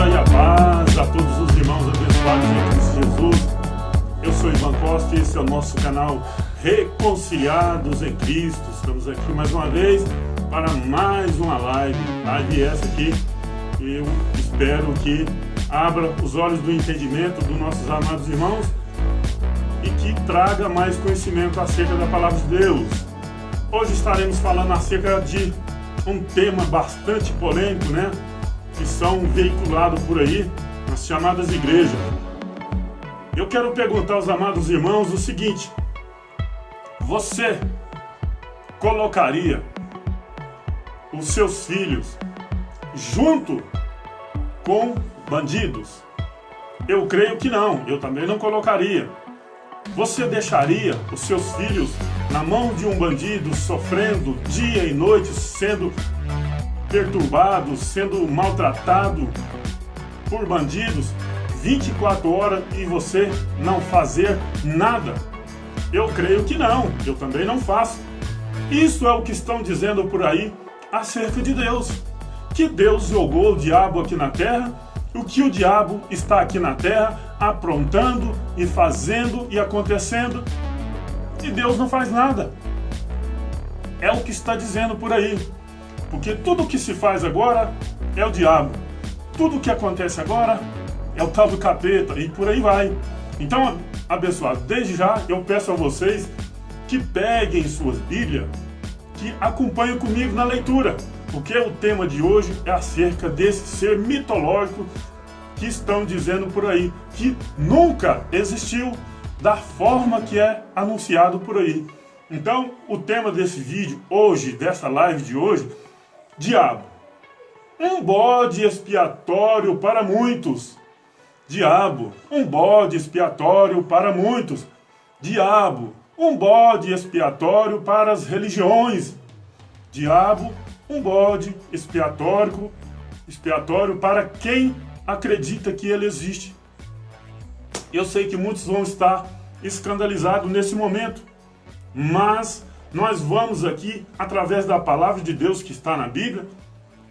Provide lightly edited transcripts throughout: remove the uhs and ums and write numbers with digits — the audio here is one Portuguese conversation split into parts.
graça e a paz a todos os irmãos abençoados em Cristo Jesus. Eu sou Ivan Costa e esse é o nosso canal Reconciliados em Cristo. Estamos aqui mais uma vez para mais uma live essa aqui. Eu espero que abra os olhos do entendimento dos nossos amados irmãos e que traga mais conhecimento acerca da palavra de Deus. Hoje estaremos falando acerca de um tema bastante polêmico, né? Que são veiculados por aí nas chamadas igrejas. Eu quero perguntar aos amados irmãos o seguinte: você colocaria os seus filhos junto com bandidos? Eu creio que não, eu também não colocaria. Você deixaria os seus filhos na mão de um bandido, sofrendo dia e noite, sendo perturbado, sendo maltratado por bandidos 24 horas e você não fazer nada? Eu creio que não, eu também não faço. Isso é o que estão dizendo por aí acerca de Deus. Que Deus jogou o diabo aqui na terra, o que o diabo está aqui na terra aprontando e fazendo e acontecendo, e Deus não faz nada. É o que está dizendo por aí. Porque tudo que se faz agora é o diabo. Tudo que acontece agora é o tal do capeta e por aí vai. Então, abençoado, desde já eu peço a vocês que peguem suas Bíblias, que acompanhem comigo na leitura, porque o tema de hoje é acerca desse ser mitológico que estão dizendo por aí, que nunca existiu da forma que é anunciado por aí. Então, o tema desse vídeo hoje, dessa live de hoje: diabo, um bode expiatório para muitos. Diabo, um bode expiatório para muitos. Diabo, um bode expiatório para as religiões. Diabo, um bode expiatório para quem acredita que ele existe. Eu sei que muitos vão estar escandalizados nesse momento, mas nós vamos aqui, através da palavra de Deus que está na Bíblia,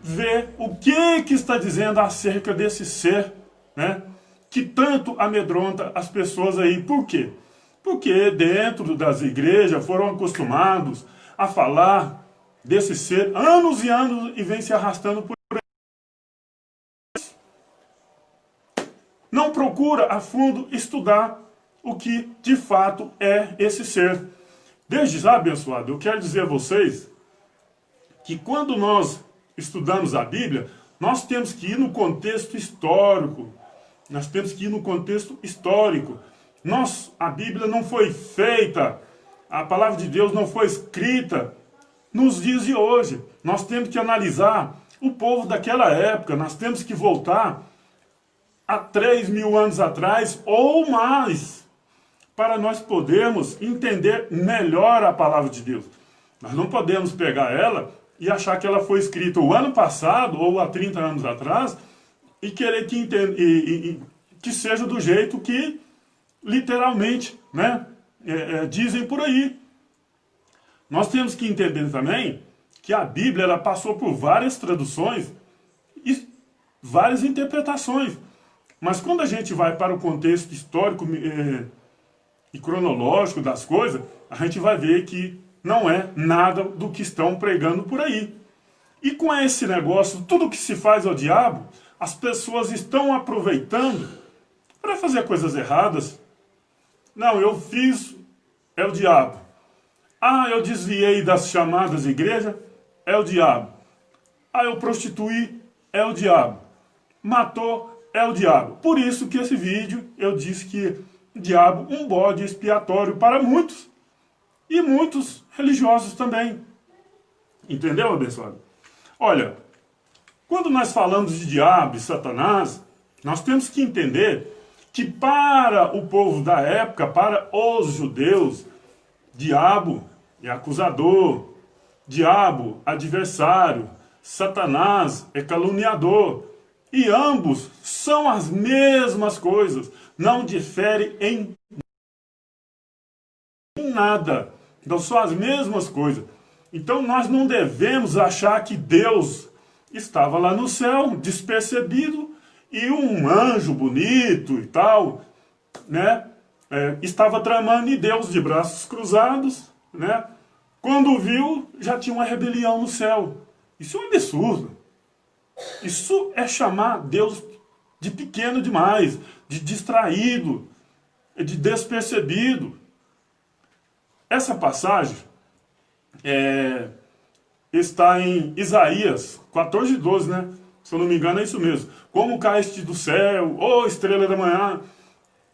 ver o que está dizendo acerca desse ser, né, que tanto amedronta as pessoas aí. Por quê? Porque dentro das igrejas foram acostumados a falar desse ser anos e anos e vem se arrastando por aí. Não procura a fundo estudar o que de fato é esse ser. Desde já, abençoado, eu quero dizer a vocês que quando nós estudamos a Bíblia, nós temos que ir no contexto histórico. Nós temos que ir no contexto histórico. A Bíblia não foi feita, a palavra de Deus não foi escrita nos dias de hoje. Nós temos que analisar o povo daquela época, nós temos que voltar a 3.000 anos atrás ou mais, para nós podermos entender melhor a palavra de Deus. Nós não podemos pegar ela e achar que ela foi escrita o ano passado ou há 30 anos atrás e querer que seja do jeito que literalmente, né, dizem por aí. Nós temos que entender também que a Bíblia ela passou por várias traduções e várias interpretações. Mas quando a gente vai para o contexto histórico e cronológico das coisas, a gente vai ver que não é nada do que estão pregando por aí. E com esse negócio, tudo que se faz ao diabo, as pessoas estão aproveitando para fazer coisas erradas. Não, eu fiz, é o diabo. Ah, eu desviei das chamadas igreja, é o diabo. Ah, eu prostituí, é o diabo. Matou, é o diabo. Por isso que esse vídeo eu disse que o diabo, um bode expiatório para muitos. E muitos religiosos também. Entendeu, abençoado? Olha, quando nós falamos de diabo e Satanás, nós temos que entender que para o povo da época, para os judeus, diabo é acusador, diabo adversário, Satanás é caluniador. E ambos são as mesmas coisas, não diferem em nada. Então são as mesmas coisas. Então nós não devemos achar que Deus estava lá no céu, despercebido, E um anjo bonito e tal, né, estava tramando e Deus de braços cruzados, né, quando viu, já tinha uma rebelião no céu. Isso é um absurdo. Isso é chamar Deus de pequeno demais, de distraído, de despercebido. Essa passagem está em Isaías 14:12, né? Se eu não me engano é isso mesmo. Como caíste do céu, ô estrela da manhã.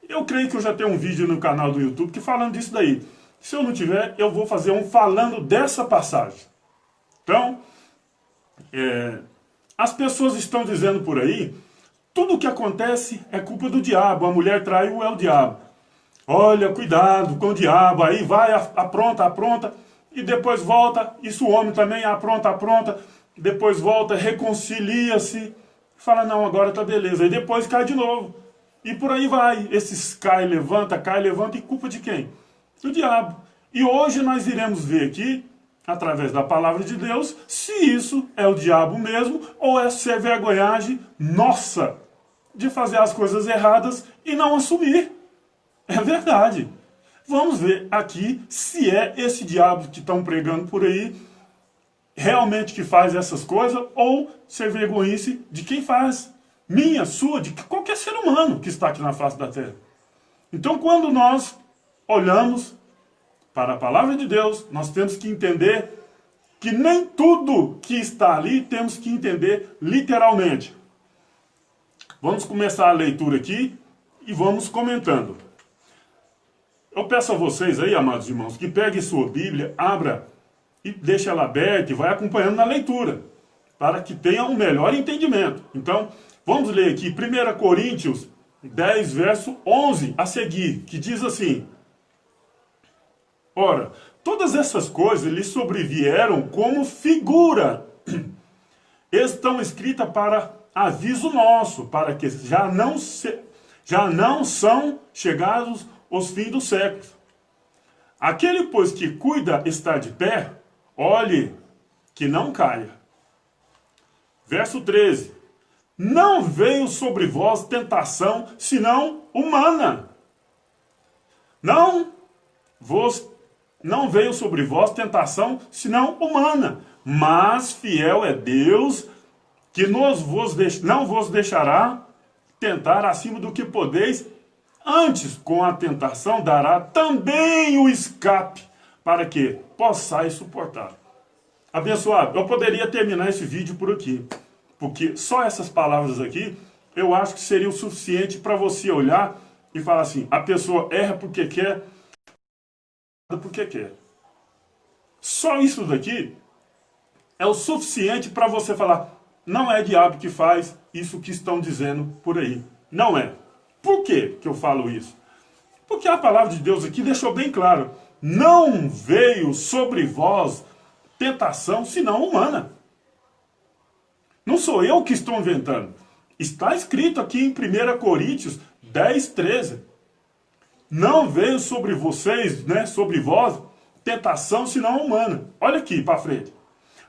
Eu creio que eu já tenho um vídeo no canal do YouTube que falando disso daí. Se eu não tiver, eu vou fazer um falando dessa passagem. Então, as pessoas estão dizendo por aí, tudo o que acontece é culpa do diabo. A mulher traiu, é o diabo. Olha, cuidado com o diabo. Aí vai, apronta. E depois volta. Isso o homem também apronta. Depois volta, reconcilia-se. Fala, não, agora tá beleza. E depois cai de novo. E por aí vai. Esses cai, levanta. E culpa de quem? Do diabo. E hoje nós iremos ver aqui, através da palavra de Deus, se isso é o diabo mesmo ou é ser vergonhagem nossa de fazer as coisas erradas e não assumir. É verdade. Vamos ver aqui se é esse diabo que estão pregando por aí realmente que faz essas coisas ou ser vergonhice de quem faz. Minha, sua, de qualquer ser humano que está aqui na face da terra. Então quando nós olhamos para a palavra de Deus, nós temos que entender que nem tudo que está ali temos que entender literalmente. Vamos começar a leitura aqui e vamos comentando. Eu peço a vocês aí, amados irmãos, que peguem sua Bíblia, abra e deixe ela aberta e vai acompanhando na leitura, para que tenha um melhor entendimento. Então, vamos ler aqui 1 Coríntios 10, verso 11 a seguir, que diz assim: ora, todas essas coisas lhe sobrevieram como figura. Estão escritas para aviso nosso, para que já não são chegados os fins dos séculos. Aquele, pois, que cuida estar de pé, olhe que não caia. Verso 13. Não veio sobre vós tentação, senão humana. Não veio sobre vós tentação, senão humana. Mas fiel é Deus, que não vos deixará tentar acima do que podeis. Antes, com a tentação, dará também o escape, para que possais suportar. Abençoado, eu poderia terminar esse vídeo por aqui, porque só essas palavras aqui, eu acho que seria o suficiente para você olhar e falar assim, a pessoa erra porque quer, porque quer. Só isso daqui é o suficiente para você falar, não é diabo que faz isso que estão dizendo por aí. Não é. Por que eu falo isso? Porque a palavra de Deus aqui deixou bem claro, não veio sobre vós tentação senão humana. Não sou eu que estou inventando. Está escrito aqui em 1 Coríntios 10, 13. Não veio sobre vocês, né, sobre vós, tentação senão humana. Olha aqui para frente.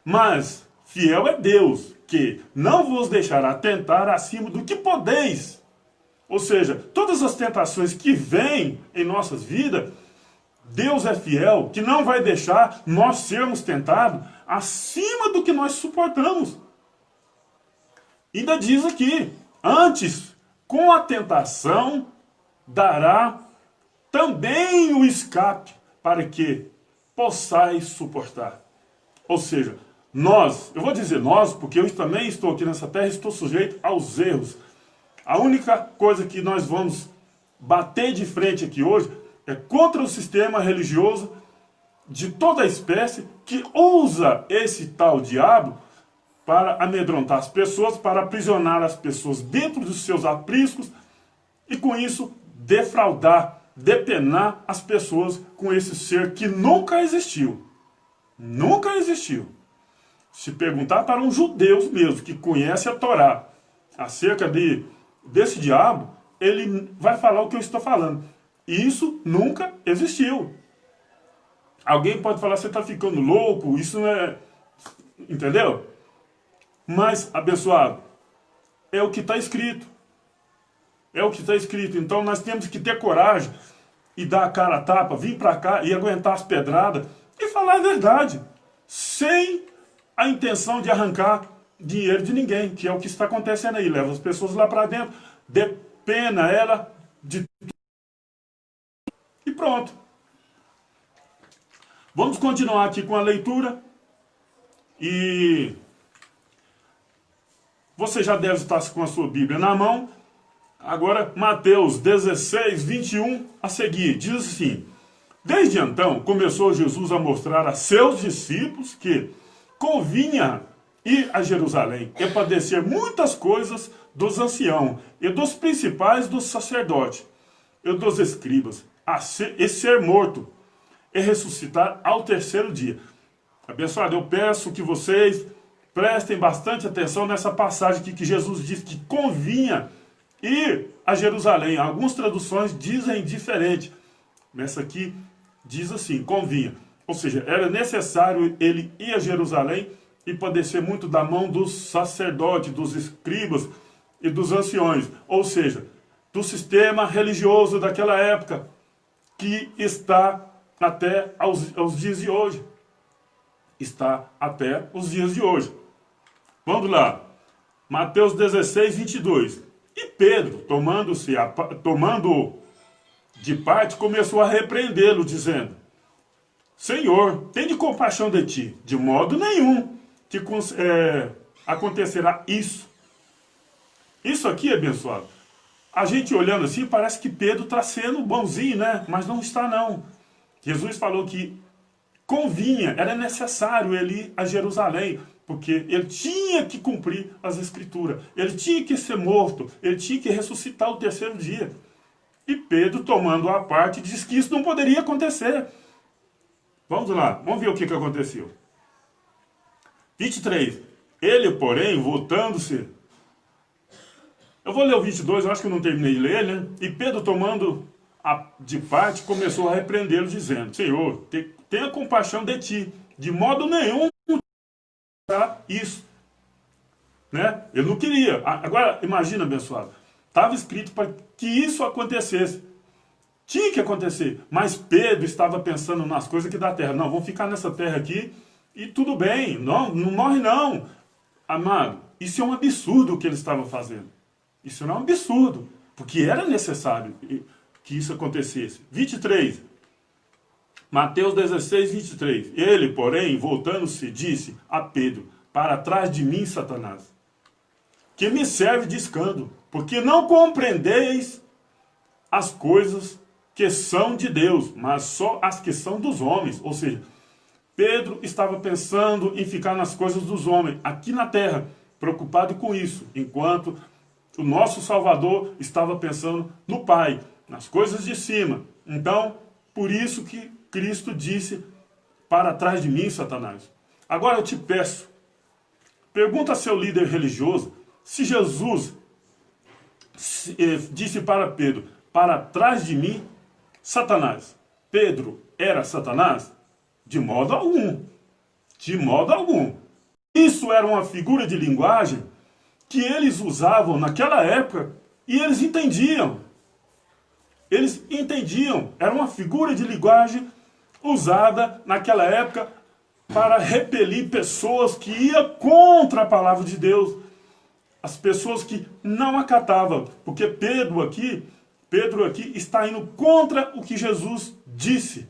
Mas fiel é Deus, que não vos deixará tentar acima do que podeis. Ou seja, todas as tentações que vêm em nossas vidas, Deus é fiel, que não vai deixar nós sermos tentados acima do que nós suportamos. Ainda diz aqui, antes, com a tentação, dará também o escape, para que possais suportar. Ou seja, nós, eu vou dizer nós, porque eu também estou aqui nessa terra, estou sujeito aos erros. A única coisa que nós vamos bater de frente aqui hoje é contra o sistema religioso de toda a espécie que usa esse tal diabo para amedrontar as pessoas, para aprisionar as pessoas dentro dos seus apriscos e com isso defraudar, depenar as pessoas com esse ser que nunca existiu. Nunca existiu. Se perguntar para um judeu mesmo que conhece a Torá acerca desse diabo, ele vai falar o que eu estou falando. E isso nunca existiu. Alguém pode falar, você está ficando louco, isso não é... Entendeu? Mas, abençoado, é o que está escrito. É o que está escrito. Então nós temos que ter coragem e dar a cara a tapa, vir para cá e aguentar as pedradas e falar a verdade, sem a intenção de arrancar dinheiro de ninguém, que é o que está acontecendo aí. Leva as pessoas lá para dentro, depena ela de tudo e pronto. Vamos continuar aqui com a leitura. E você já deve estar com a sua Bíblia na mão. Agora, Mateus 16, 21 a seguir. Diz assim: desde então, começou Jesus a mostrar a seus discípulos que convinha ir a Jerusalém e padecer muitas coisas dos anciãos e dos principais dos sacerdotes e dos escribas, e ser morto e ressuscitar ao terceiro dia. Abençoado, eu peço que vocês prestem bastante atenção nessa passagem aqui que Jesus diz que convinha ir a Jerusalém. Algumas traduções dizem diferente. Nessa aqui diz assim, convinha. Ou seja, era necessário ele ir a Jerusalém e padecer muito da mão dos sacerdotes, dos escribas e dos anciões. Ou seja, do sistema religioso daquela época, que está até aos dias de hoje. Está até os dias de hoje. Vamos lá. Mateus 16, 22. E Pedro, tomando de parte, começou a repreendê-lo, dizendo: Senhor, tende compaixão de ti, de modo nenhum que acontecerá isso. Isso aqui, abençoado, a gente olhando assim, parece que Pedro está sendo bonzinho, né? Mas não está, não. Jesus falou que convinha, era necessário ele ir a Jerusalém, porque ele tinha que cumprir as escrituras, ele tinha que ser morto, ele tinha que ressuscitar o terceiro dia. E Pedro, tomando a parte, diz que isso não poderia acontecer. Vamos lá, vamos ver o que aconteceu. 23. Ele, porém, voltando-se... Eu vou ler o 22, eu acho que eu não terminei de ler, né? E Pedro, tomando de parte, começou a repreendê-lo, dizendo: Senhor, tenha compaixão de ti, de modo nenhum isso, né? Ele não queria. Agora, imagina, abençoado, estava escrito para que isso acontecesse. Tinha que acontecer, mas Pedro estava pensando nas coisas aqui da terra. Não, vamos ficar nessa terra aqui e tudo bem, não morre não. Amado, isso é um absurdo o que ele estava fazendo. Isso não é um absurdo, porque era necessário que isso acontecesse. 23. Mateus 16, 23. Ele, porém, voltando-se, disse a Pedro: para trás de mim, Satanás, que me serve de escândalo, porque não compreendeis as coisas que são de Deus, mas só as que são dos homens. Ou seja, Pedro estava pensando em ficar nas coisas dos homens, aqui na terra, preocupado com isso, enquanto o nosso Salvador estava pensando no Pai, nas coisas de cima. Então, por isso que Cristo disse: para trás de mim, Satanás. Agora eu te peço, pergunta a seu líder religioso se Jesus disse para Pedro: para trás de mim, Satanás. Pedro era Satanás? De modo algum. De modo algum. Isso era uma figura de linguagem que eles usavam naquela época e eles entendiam. Eles entendiam. Era uma figura de linguagem usada naquela época para repelir pessoas que iam contra a palavra de Deus. As pessoas que não acatavam. Porque Pedro aqui está indo contra o que Jesus disse.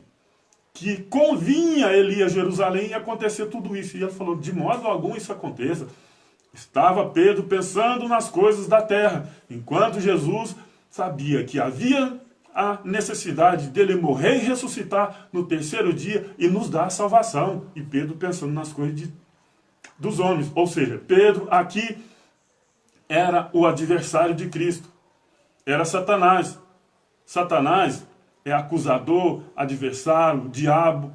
Que convinha ele ir a Jerusalém e acontecer tudo isso. E ele falou: de modo algum isso aconteça. Estava Pedro pensando nas coisas da terra, enquanto Jesus sabia que havia a necessidade dele morrer e ressuscitar no terceiro dia e nos dar a salvação. E Pedro pensando nas coisas dos homens. Ou seja, Pedro aqui era o adversário de Cristo. Era Satanás. Satanás é acusador, adversário, diabo,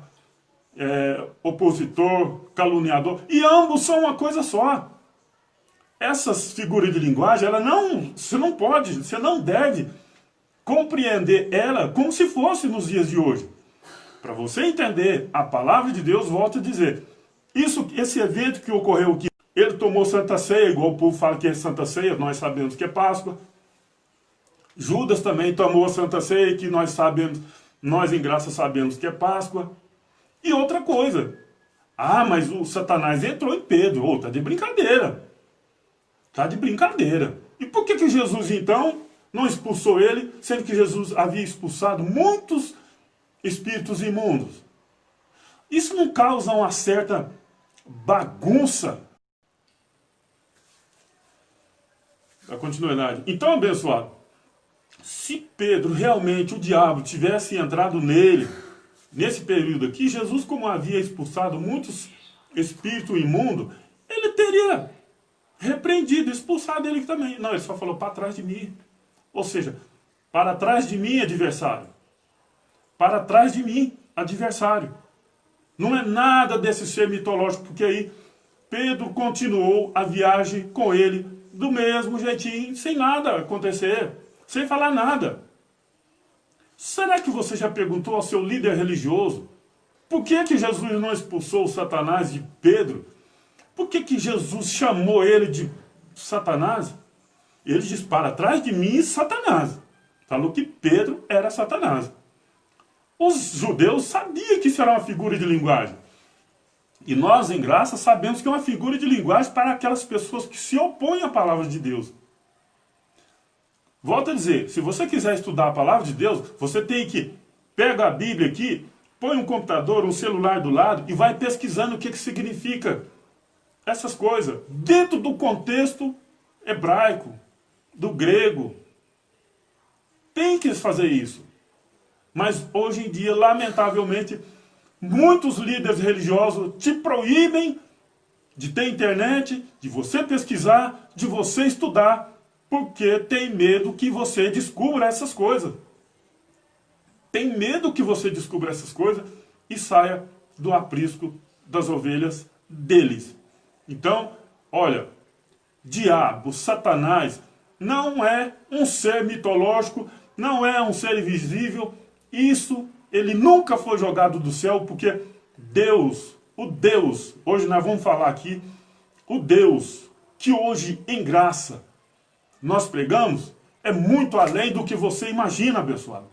opositor, caluniador. E ambos são uma coisa só. Essas figuras de linguagem, você não pode, você não deve compreender ela como se fosse nos dias de hoje. Para você entender a palavra de Deus, volto a dizer, esse evento que ocorreu aqui, ele tomou Santa Ceia, igual o povo fala que é Santa Ceia, nós sabemos que é Páscoa. Judas também tomou a Santa Ceia, que nós sabemos, nós em graça sabemos que é Páscoa. E outra coisa, mas o Satanás entrou em Pedro. Tá de brincadeira. Tá de brincadeira. E por que Jesus então não expulsou ele, sendo que Jesus havia expulsado muitos espíritos imundos? Isso não causa uma certa bagunça? A continuidade. Então, abençoado, se Pedro realmente, o diabo, tivesse entrado nele, nesse período aqui, Jesus, como havia expulsado muitos espíritos imundos, ele teria repreendido, expulsado ele também. Não, ele só falou para trás de mim. Ou seja, para trás de mim, adversário. Para trás de mim, adversário. Não é nada desse ser mitológico, porque aí Pedro continuou a viagem com ele do mesmo jeitinho, sem nada acontecer, sem falar nada. Será que você já perguntou ao seu líder religioso por que Jesus não expulsou o Satanás de Pedro? Por que Jesus chamou ele de Satanás? Ele diz, para trás de mim, Satanás. Falou que Pedro era Satanás. Os judeus sabiam que isso era uma figura de linguagem. E nós, em graça, sabemos que é uma figura de linguagem para aquelas pessoas que se opõem à palavra de Deus. Volto a dizer, se você quiser estudar a palavra de Deus, você tem que pegar a Bíblia aqui, põe um computador, um celular do lado e vai pesquisando o que significa essas coisas, dentro do contexto hebraico, do grego. Tem que fazer isso. Mas hoje em dia, lamentavelmente, muitos líderes religiosos te proíbem de ter internet, de você pesquisar, de você estudar, porque tem medo que você descubra essas coisas. Tem medo que você descubra essas coisas e saia do aprisco das ovelhas deles. Então, olha, diabo, Satanás, não é um ser mitológico, não é um ser invisível. Isso, ele nunca foi jogado do céu, porque Deus, o Deus, hoje nós vamos falar aqui, o Deus que hoje em graça nós pregamos, é muito além do que você imagina, abençoado.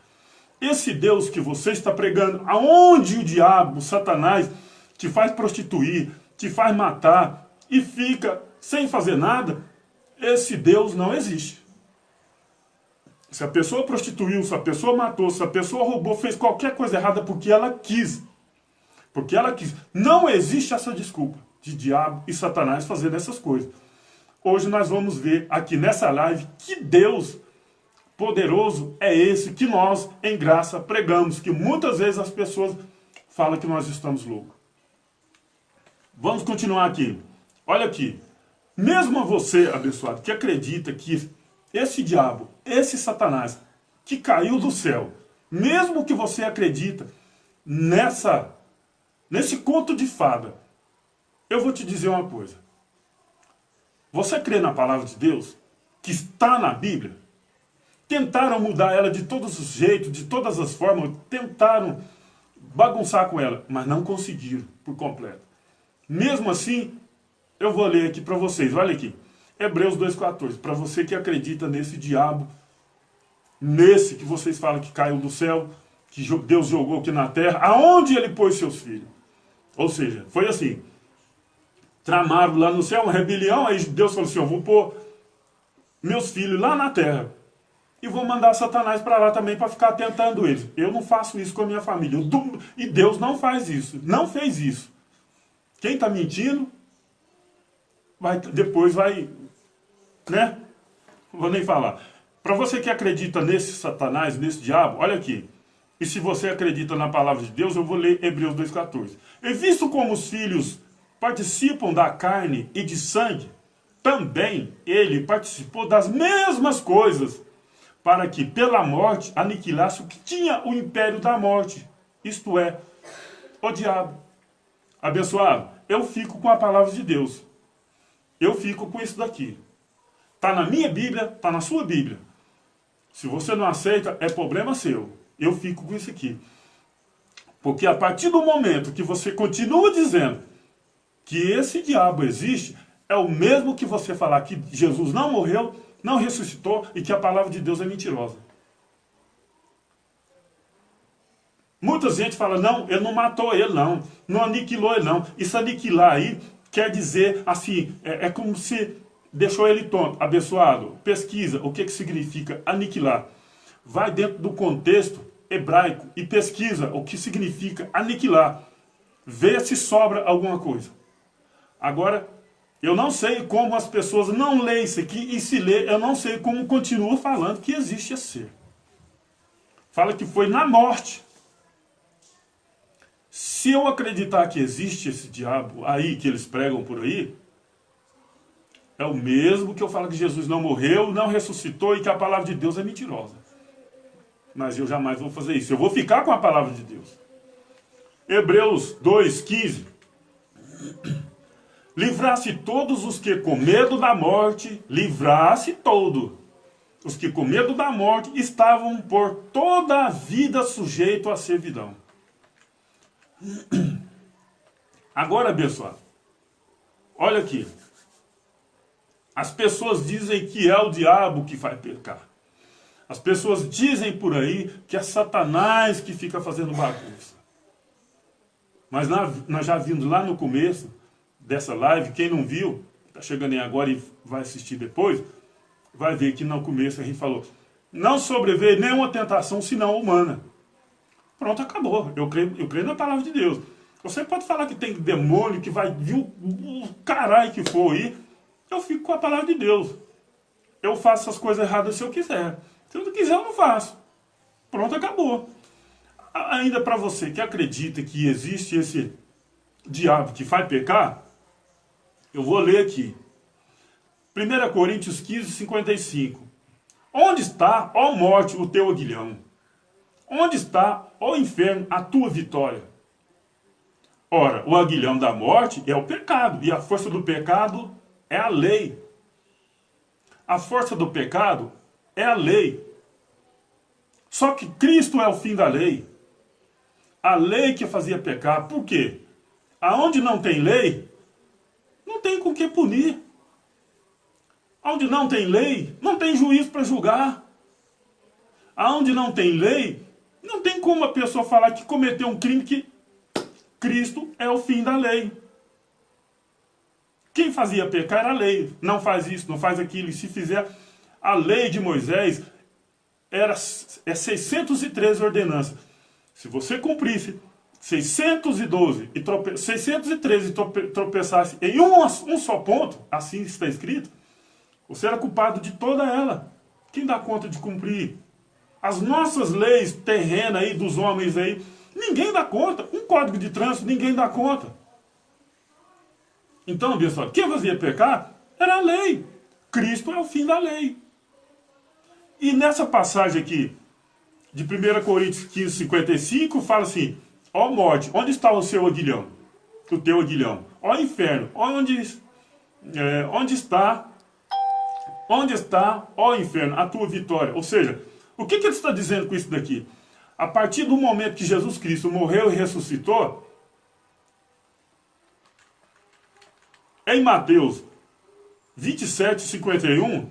Esse Deus que você está pregando, aonde o diabo, Satanás, te faz prostituir, te faz matar e fica sem fazer nada, esse Deus não existe. Se a pessoa prostituiu, se a pessoa matou, se a pessoa roubou, fez qualquer coisa errada porque ela quis. Porque ela quis. Não existe essa desculpa de diabo e Satanás fazendo essas coisas. Hoje nós vamos ver aqui nessa live que Deus poderoso é esse que nós, em graça, pregamos. Que muitas vezes as pessoas falam que nós estamos loucos. Vamos continuar aqui. Olha aqui. Mesmo você, abençoado, que acredita que esse diabo, esse Satanás, que caiu do céu, mesmo que você acredita nesse conto de fada, eu vou te dizer uma coisa. Você crê na palavra de Deus, que está na Bíblia? Tentaram mudar ela de todos os jeitos, de todas as formas, tentaram bagunçar com ela, mas não conseguiram por completo. Mesmo assim, eu vou ler aqui para vocês, olha aqui. Hebreus 2,14, para você que acredita nesse diabo, nesse que vocês falam que caiu do céu, que Deus jogou aqui na terra, aonde ele pôs seus filhos? Ou seja, foi assim, tramaram lá no céu uma rebelião, aí Deus falou assim, eu vou pôr meus filhos lá na terra, e vou mandar Satanás para lá também para ficar tentando eles. Eu não faço isso com a minha família, e Deus não faz isso, não fez isso. Quem está mentindo, depois vai, né? Não vou nem falar. Para você que acredita nesse Satanás, nesse diabo, olha aqui. E se você acredita na palavra de Deus, eu vou ler Hebreus 2,14. E visto como os filhos participam da carne e de sangue, também ele participou das mesmas coisas, para que pela morte aniquilasse o que tinha o império da morte, isto é, o diabo. Abençoado, eu fico com a palavra de Deus. Eu fico com isso daqui. Está na minha Bíblia, está na sua Bíblia. Se você não aceita, é problema seu. Eu fico com isso aqui. Porque a partir do momento que você continua dizendo que esse diabo existe, é o mesmo que você falar que Jesus não morreu, não ressuscitou e que a palavra de Deus é mentirosa. Muita gente fala, não, ele não matou ele não, não aniquilou ele não. Isso aniquilar aí quer dizer assim, é como se deixou ele tonto, abençoado. Pesquisa o que significa aniquilar. Vai dentro do contexto hebraico e pesquisa o que significa aniquilar. Vê se sobra alguma coisa. Agora, eu não sei como as pessoas não leem isso aqui, e se lê, eu não sei como continua falando que existe esse ser. Fala que foi na morte. Se eu acreditar que existe esse diabo aí, que eles pregam por aí, é o mesmo que eu falo que Jesus não morreu, não ressuscitou e que a palavra de Deus é mentirosa. Mas eu jamais vou fazer isso. Eu vou ficar com a palavra de Deus. Hebreus 2,15. Livrasse todos os que com medo da morte, livrasse todos. Os que com medo da morte estavam por toda a vida sujeitos à servidão. Agora, abençoado, olha aqui. As pessoas dizem que é o diabo que vai pecar. As pessoas dizem por aí que é Satanás que fica fazendo bagunça. Mas nós já vimos lá no começo dessa live, quem não viu, está chegando aí agora e vai assistir depois, vai ver que no começo a gente falou, não sobreveio nenhuma tentação senão humana. Pronto, acabou. Eu creio na palavra de Deus. Você pode falar que tem demônio, que vai vir o caralho que for aí, eu fico com a palavra de Deus. Eu faço as coisas erradas se eu quiser. Se eu não quiser, eu não faço. Pronto, acabou. Ainda para você que acredita que existe esse diabo que faz pecar, eu vou ler aqui. 1 Coríntios 15, 55. Onde está, ó morte, o teu aguilhão? Onde está, ó inferno, a tua vitória? Ora, o aguilhão da morte é o pecado, e a força do pecado é a lei. A força do pecado é a lei. Só que Cristo é o fim da lei. A lei que fazia pecar. Por quê? Aonde não tem lei, não tem com que punir. Onde não tem lei, não tem juiz para julgar. Aonde não tem lei, não tem como a pessoa falar que cometeu um crime, que Cristo é o fim da lei. Quem fazia pecar era a lei. Não faz isso, não faz aquilo. E se fizer, a lei de Moisés é 613 ordenanças. Se você cumprisse 613 e tropeçasse em um só ponto, assim está escrito, você era culpado de toda ela. Quem dá conta de cumprir? As nossas leis terrenas aí, dos homens aí, ninguém dá conta. Um código de trânsito, ninguém dá conta. Então, pessoal, quem fazia pecar era a lei. Cristo é o fim da lei. E nessa passagem aqui, de 1 Coríntios 15, 55, fala assim, ó morte, onde está o seu aguilhão? O teu aguilhão. Ó inferno, onde está, ó inferno, a tua vitória? Ou seja, o que ele está dizendo com isso daqui? A partir do momento que Jesus Cristo morreu e ressuscitou, em Mateus 27, 51,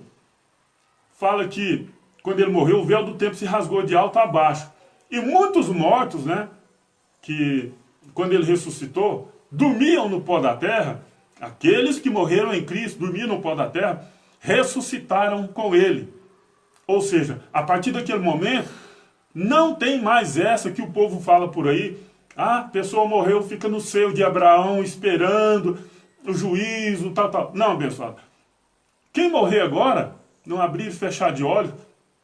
fala que quando ele morreu, o véu do templo se rasgou de alto a baixo. E muitos mortos, né, que quando ele ressuscitou, dormiam no pó da terra, aqueles que morreram em Cristo, dormiam no pó da terra, ressuscitaram com ele. Ou seja, a partir daquele momento, não tem mais essa que o povo fala por aí, a pessoa morreu, fica no seio de Abraão, esperando o juízo, tal. Não, abençoado. Quem morrer agora, não abrir e fechar de olhos,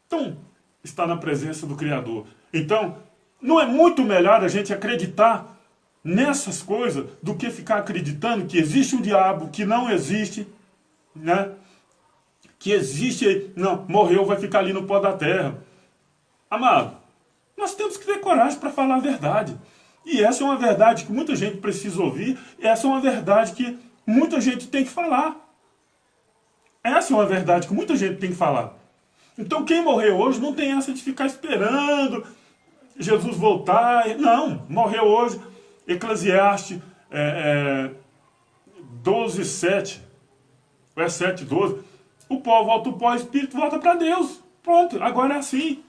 então está na presença do Criador. Então, não é muito melhor a gente acreditar nessas coisas do que ficar acreditando que existe um diabo, que não existe, né? Que existe, não, morreu, vai ficar ali no pó da terra. Amado, nós temos que ter coragem para falar a verdade. E essa é uma verdade que muita gente precisa ouvir, essa é uma verdade que muita gente tem que falar. Essa é uma verdade que muita gente tem que falar. Então quem morreu hoje não tem essa de ficar esperando Jesus voltar. Não, morreu hoje. Eclesiastes 12:7 é 7:12, o pó volta o pó, o espírito volta para Deus. Pronto, agora é assim.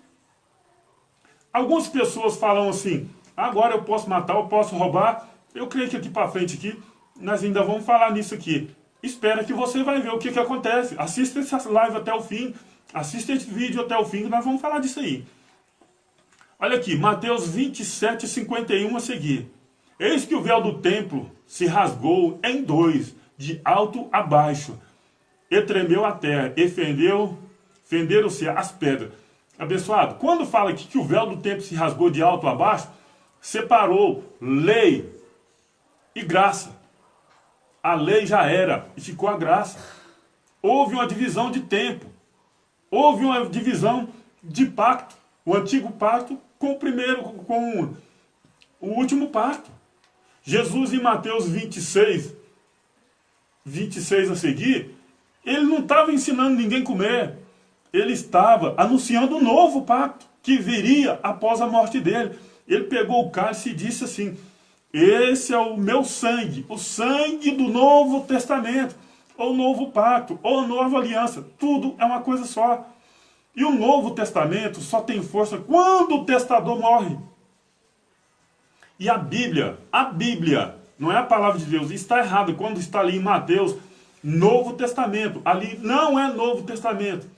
Algumas pessoas falam assim, agora eu posso matar, eu posso roubar. Eu creio que aqui para frente aqui, nós ainda vamos falar nisso aqui. Espera que você vai ver o que acontece. Assista essa live até o fim, assista esse vídeo até o fim, que nós vamos falar disso aí. Olha aqui, Mateus 27:51 a seguir. Eis que o véu do templo se rasgou em dois, de alto a baixo, e tremeu a terra, e fenderam-se as pedras. Abençoado, quando fala aqui que o véu do templo se rasgou de alto a baixo, separou lei e graça. A lei já era e ficou a graça. Houve uma divisão de tempo. Houve uma divisão de pacto. O antigo pacto com o último pacto. Jesus em Mateus 26 a seguir, ele não estava ensinando ninguém a comer. Ele estava anunciando um novo pacto que viria após a morte dele. Ele pegou o cálice e disse assim, esse é o meu sangue, o sangue do Novo Testamento, ou Novo Pacto, ou Nova Aliança. Tudo é uma coisa só. E o Novo Testamento só tem força quando o testador morre. E a Bíblia, não é a palavra de Deus, está errado quando está ali em Mateus, Novo Testamento. Ali não é Novo Testamento.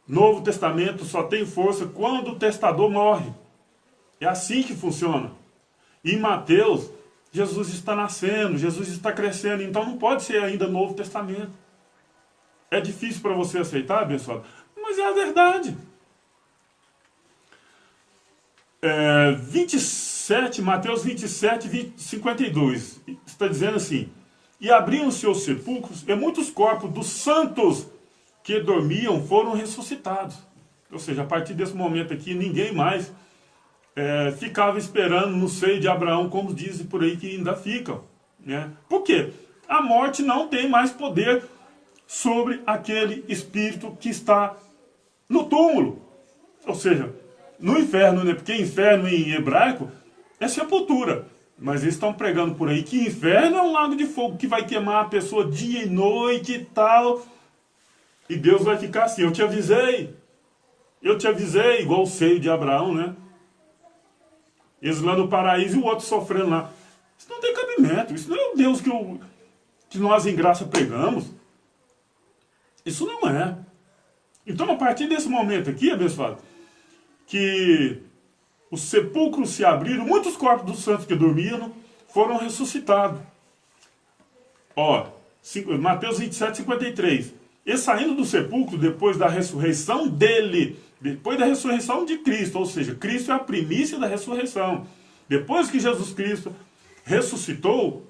Novo Testamento só tem força quando o testador morre. É assim que funciona. Em Mateus, Jesus está nascendo, Jesus está crescendo, então não pode ser ainda Novo Testamento. É difícil para você aceitar, abençoado? Mas é a verdade. 27, Mateus 27, 52, está dizendo assim, e abriram-se os sepulcros, e muitos corpos dos santos que dormiam foram ressuscitados. Ou seja, a partir desse momento aqui, ninguém mais ficava esperando no seio de Abraão, como dizem por aí que ainda ficam. Né? Por quê? A morte não tem mais poder sobre aquele espírito que está no túmulo. Ou seja, no inferno, né? Porque inferno em hebraico é sepultura. Mas eles estão pregando por aí que inferno é um lago de fogo que vai queimar a pessoa dia e noite e tal. E Deus vai ficar assim, eu te avisei, igual o seio de Abraão, né? Eles lá no paraíso e o outro sofrendo lá. Isso não tem cabimento, isso não é o Deus que nós em graça pregamos. Isso não é. Então, a partir desse momento aqui, abençoado, que os sepulcros se abriram, muitos corpos dos santos que dormiam foram ressuscitados. Ó, Mateus 27:53. E saindo do sepulcro, depois da ressurreição dele, depois da ressurreição de Cristo, ou seja, Cristo é a primícia da ressurreição. Depois que Jesus Cristo ressuscitou,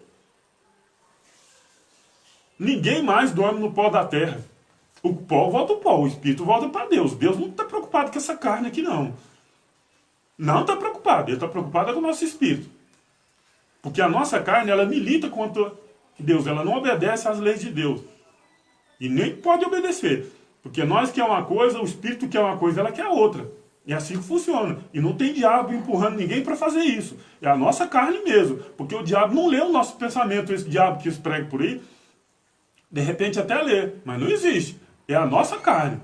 ninguém mais dorme no pó da terra. O pó volta ao pó, o espírito volta para Deus. Deus não está preocupado com essa carne aqui, não. Não está preocupado, ele está preocupado com o nosso espírito. Porque a nossa carne, ela milita contra Deus, ela não obedece às leis de Deus. E nem pode obedecer. Porque nós quer uma coisa, o espírito quer uma coisa, ela quer outra. É assim que funciona. E não tem diabo empurrando ninguém para fazer isso. É a nossa carne mesmo. Porque o diabo não lê o nosso pensamento, esse diabo que esprega por aí. De repente até lê, mas não existe. É a nossa carne.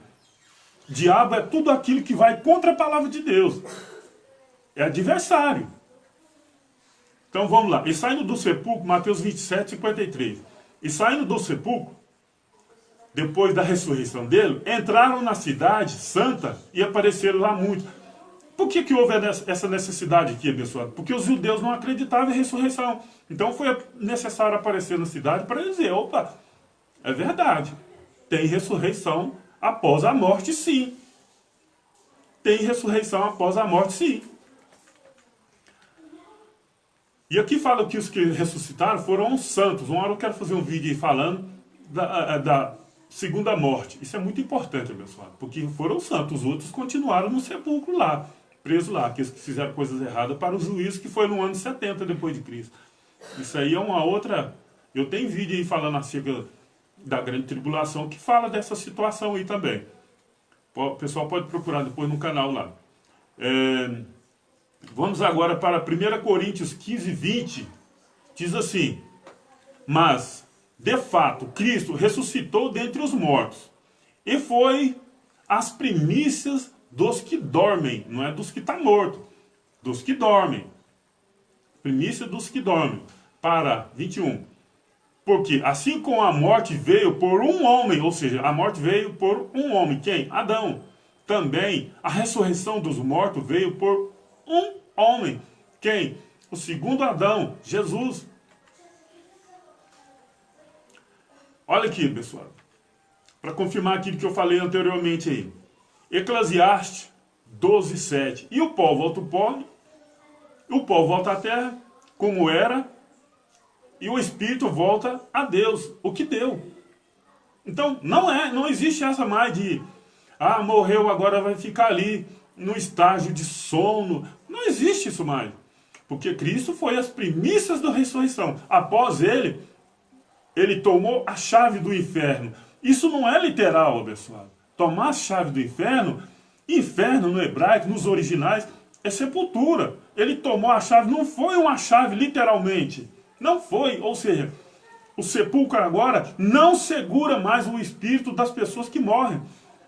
Diabo é tudo aquilo que vai contra a palavra de Deus. É adversário. Então vamos lá. E saindo do sepulcro, Mateus 27:53. E saindo do sepulcro, depois da ressurreição dele, entraram na cidade santa e apareceram lá muitos. Por que houve essa necessidade aqui, abençoado? Porque os judeus não acreditavam em ressurreição. Então foi necessário aparecer na cidade para dizer, opa, é verdade. Tem ressurreição após a morte, sim. Tem ressurreição após a morte, sim. E aqui fala que os que ressuscitaram foram os santos. Uma hora eu quero fazer um vídeo aí falando da segunda morte. Isso é muito importante, abençoado, porque foram os santos. Os outros continuaram no sepulcro lá, presos lá, aqueles que fizeram coisas erradas para o juízo que foi no ano 70 depois de Cristo. Isso aí é uma outra... Eu tenho vídeo aí falando acerca da grande tribulação que fala dessa situação aí também. O pessoal pode procurar depois no canal lá. Vamos agora para 1 Coríntios 15:20. Diz assim: mas de fato, Cristo ressuscitou dentre os mortos e foi as primícias dos que dormem, não é dos que estão mortos, dos que dormem. Primícia dos que dormem. Para 21. Porque assim como a morte veio por um homem, ou seja, a morte veio por um homem, quem? Adão. Também a ressurreição dos mortos veio por um homem, quem? O segundo Adão, Jesus. Olha aqui, pessoal, para confirmar aquilo que eu falei anteriormente aí. Eclesiastes 12:7. E o pó volta ao pó, o pó volta à terra, como era, e o espírito volta a Deus, o que deu. Então, não existe essa mais de, morreu, agora vai ficar ali no estágio de sono. Não existe isso mais. Porque Cristo foi as primícias da ressurreição. Após ele tomou a chave do inferno. Isso não é literal, pessoal. Tomar a chave do inferno, inferno no hebraico, nos originais, é sepultura. Ele tomou a chave, não foi uma chave literalmente. Não foi, ou seja, o sepulcro agora não segura mais o espírito das pessoas que morrem.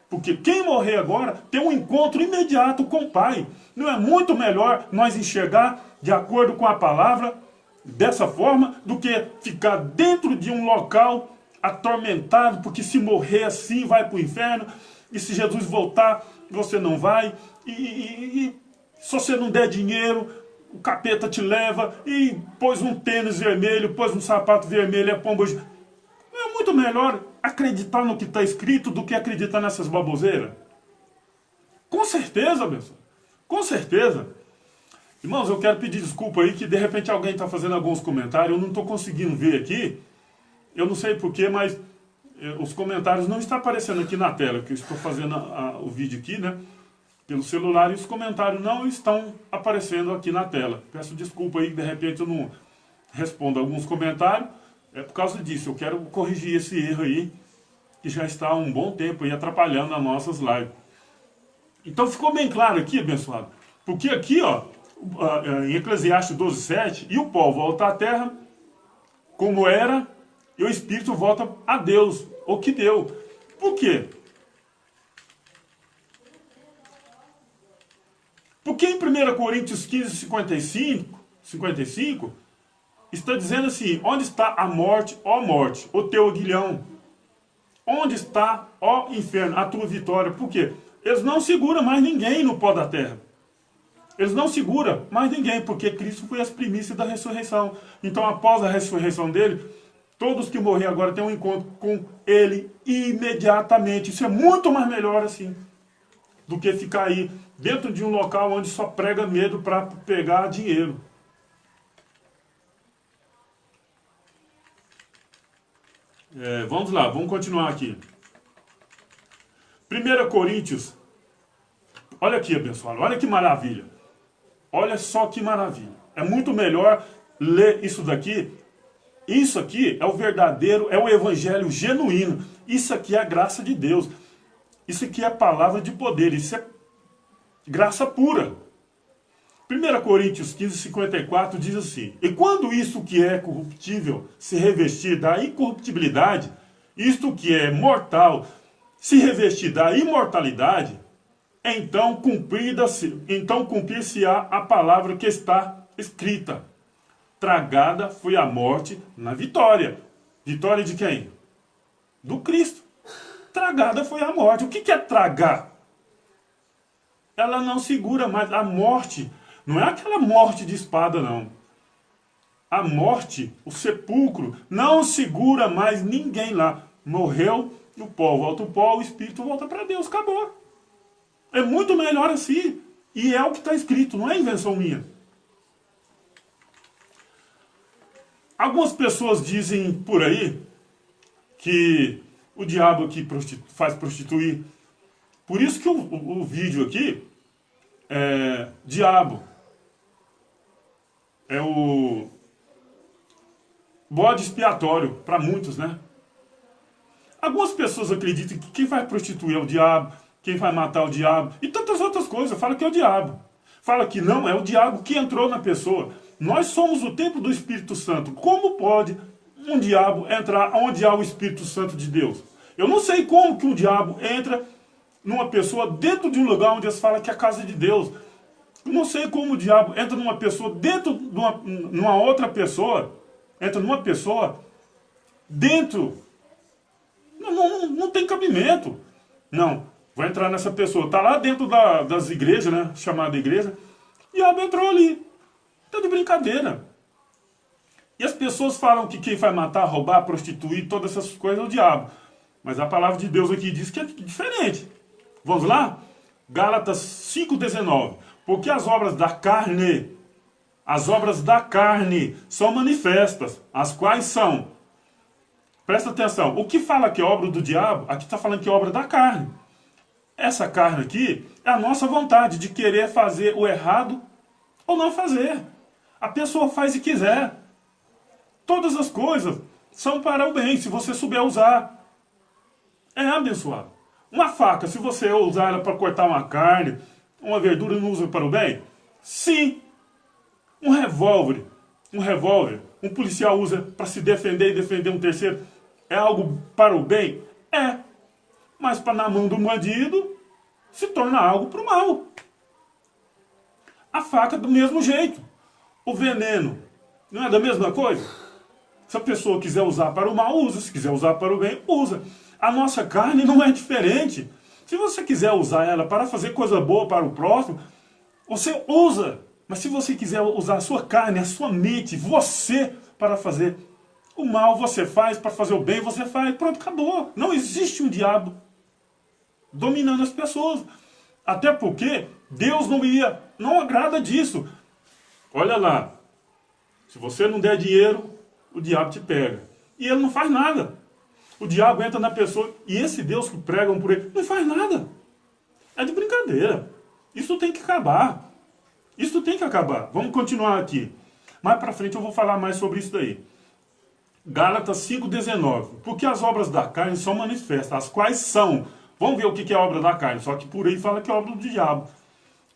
Porque quem morrer agora tem um encontro imediato com o Pai. Não é muito melhor nós enxergar de acordo com a palavra dessa forma do que ficar dentro de um local atormentado, porque se morrer assim vai para o inferno, e se Jesus voltar você não vai, e se você não der dinheiro, o capeta te leva, e pôs um tênis vermelho, pôs um sapato vermelho, é pomba. Não é muito melhor acreditar no que está escrito do que acreditar nessas baboseiras? Com certeza, pessoal. Com certeza. Irmãos, eu quero pedir desculpa aí que de repente alguém está fazendo alguns comentários, eu não estou conseguindo ver aqui. Eu não sei porquê, mas os comentários não estão aparecendo aqui na tela, que eu estou fazendo o vídeo aqui, né? Pelo celular, e os comentários não estão aparecendo aqui na tela. Peço desculpa aí que de repente eu não respondo alguns comentários. É por causa disso, eu quero corrigir esse erro aí, que já está há um bom tempo aí atrapalhando as nossas lives. Então ficou bem claro aqui, abençoado. Porque aqui, ó, em Eclesiastes 12:7, e o pó volta à terra, como era, e o espírito volta a Deus, o que deu. Por quê? Porque em 1 Coríntios 15:55, está dizendo assim: onde está a morte, ó morte, o teu aguilhão? Onde está, ó inferno, a tua vitória? Por quê? Eles não seguram mais ninguém no pó da terra. Eles não seguram mais ninguém, porque Cristo foi as primícias da ressurreição. Então, após a ressurreição dele, todos que morrem agora têm um encontro com ele imediatamente. Isso é muito mais melhor assim, do que ficar aí dentro de um local onde só prega medo para pegar dinheiro. Vamos lá, vamos continuar aqui. 1 Coríntios, olha aqui, abençoado, olha que maravilha. Olha só que maravilha. É muito melhor ler isso daqui. Isso aqui é o verdadeiro, é o evangelho genuíno. Isso aqui é a graça de Deus. Isso aqui é a palavra de poder. Isso é graça pura. 1 Coríntios 15:54 diz assim: e quando isto que é corruptível se revestir da incorruptibilidade, isto que é mortal se revestir da imortalidade, então cumprir-se-á a palavra que está escrita: tragada foi a morte na vitória. Vitória de quem? Do Cristo. Tragada foi a morte. O que é tragar? Ela não segura mais. A morte não é aquela morte de espada, não. A morte, o sepulcro, não segura mais ninguém lá. Morreu, o pó volta o pó, o espírito volta para Deus. Acabou. É muito melhor assim. E é o que está escrito, não é invenção minha. Algumas pessoas dizem por aí que o diabo aqui faz prostituir. Por isso que o vídeo aqui é diabo. É o bode expiatório para muitos, né? Algumas pessoas acreditam que quem vai prostituir é o diabo, quem vai matar é o diabo, e tantas outras coisas. Fala que é o diabo. Fala que não, é o diabo que entrou na pessoa. Nós somos o templo do Espírito Santo. Como pode um diabo entrar onde há o Espírito Santo de Deus? Eu não sei como que um diabo entra numa pessoa dentro de um lugar onde eles falam que é a casa de Deus. Eu não sei como o diabo entra numa pessoa dentro de numa outra pessoa, entra numa pessoa dentro. Não tem cabimento. Não, vai entrar nessa pessoa. Está lá dentro das igrejas, né? Chamada igreja. E o diabo entrou ali. Tá de brincadeira. E as pessoas falam que quem vai matar, roubar, prostituir, todas essas coisas é o diabo. Mas a palavra de Deus aqui diz que é diferente. Vamos lá? Gálatas 5,19. Porque as obras da carne são manifestas, as quais são. Presta atenção, o que fala que é obra do diabo, aqui está falando que é obra da carne. Essa carne aqui é a nossa vontade de querer fazer o errado ou não fazer. A pessoa faz se quiser. Todas as coisas são para o bem, se você souber usar. É abençoado. Uma faca, se você usar ela para cortar uma carne, uma verdura, não usa para o bem? Sim. Um revólver, um policial usa para se defender e defender um terceiro, é algo para o bem? É. Mas para na mão do bandido, se torna algo para o mal. A faca do mesmo jeito. O veneno, não é da mesma coisa? Se a pessoa quiser usar para o mal, usa. Se quiser usar para o bem, usa. A nossa carne não é diferente. Se você quiser usar ela para fazer coisa boa para o próximo, você usa. Mas se você quiser usar a sua carne, a sua mente, você, para fazer o mal, você faz. Para fazer o bem, você faz. Pronto, acabou. Não existe um diabo dominando as pessoas. Até porque Deus não agrada disso. Olha lá. Se você não der dinheiro, o diabo te pega. E ele não faz nada. O diabo entra na pessoa e esse Deus que pregam por ele não faz nada. É de brincadeira. Isso tem que acabar. Isso tem que acabar. Vamos continuar aqui. Mais para frente eu vou falar mais sobre isso daí. Gálatas 5,19. Porque as obras da carne são manifestas, as quais são. Vamos ver o que é a obra da carne. Só que por aí fala que é obra do diabo.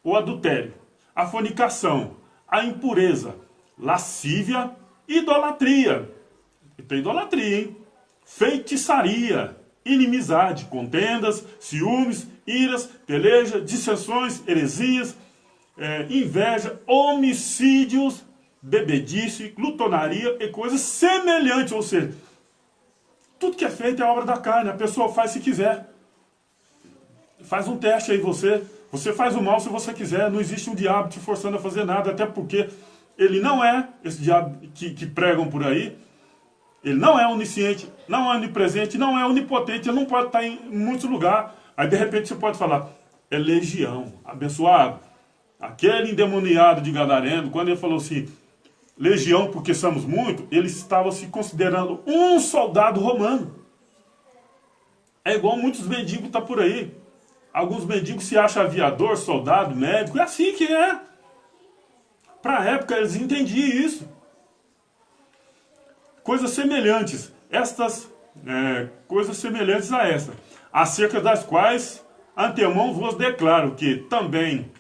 O adultério, a fornicação, a impureza, lascívia, idolatria. E tem idolatria, hein? Feitiçaria, inimizade, contendas, ciúmes, iras, peleja, dissensões, heresias, inveja, homicídios, bebedice, glutonaria e coisas semelhantes. Ou seja, tudo que é feito é obra da carne. A pessoa faz se quiser. Faz um teste aí você. Você faz o mal se você quiser. Não existe um diabo te forçando a fazer nada. Até porque ele não é esse diabo que pregam por aí. Ele não é onisciente, não é onipresente, não é onipotente, ele não pode estar em muitos lugares. Aí de repente você pode falar, é legião, abençoado. Aquele endemoniado de Gadareno, quando ele falou assim, legião porque somos muitos, ele estava se considerando um soldado romano. É igual muitos mendigos estão por aí. Alguns mendigos se acham aviador, soldado, médico, é assim que é. Para a época eles entendiam isso. Coisas semelhantes, coisas semelhantes a esta, acerca das quais antemão vos declaro que também,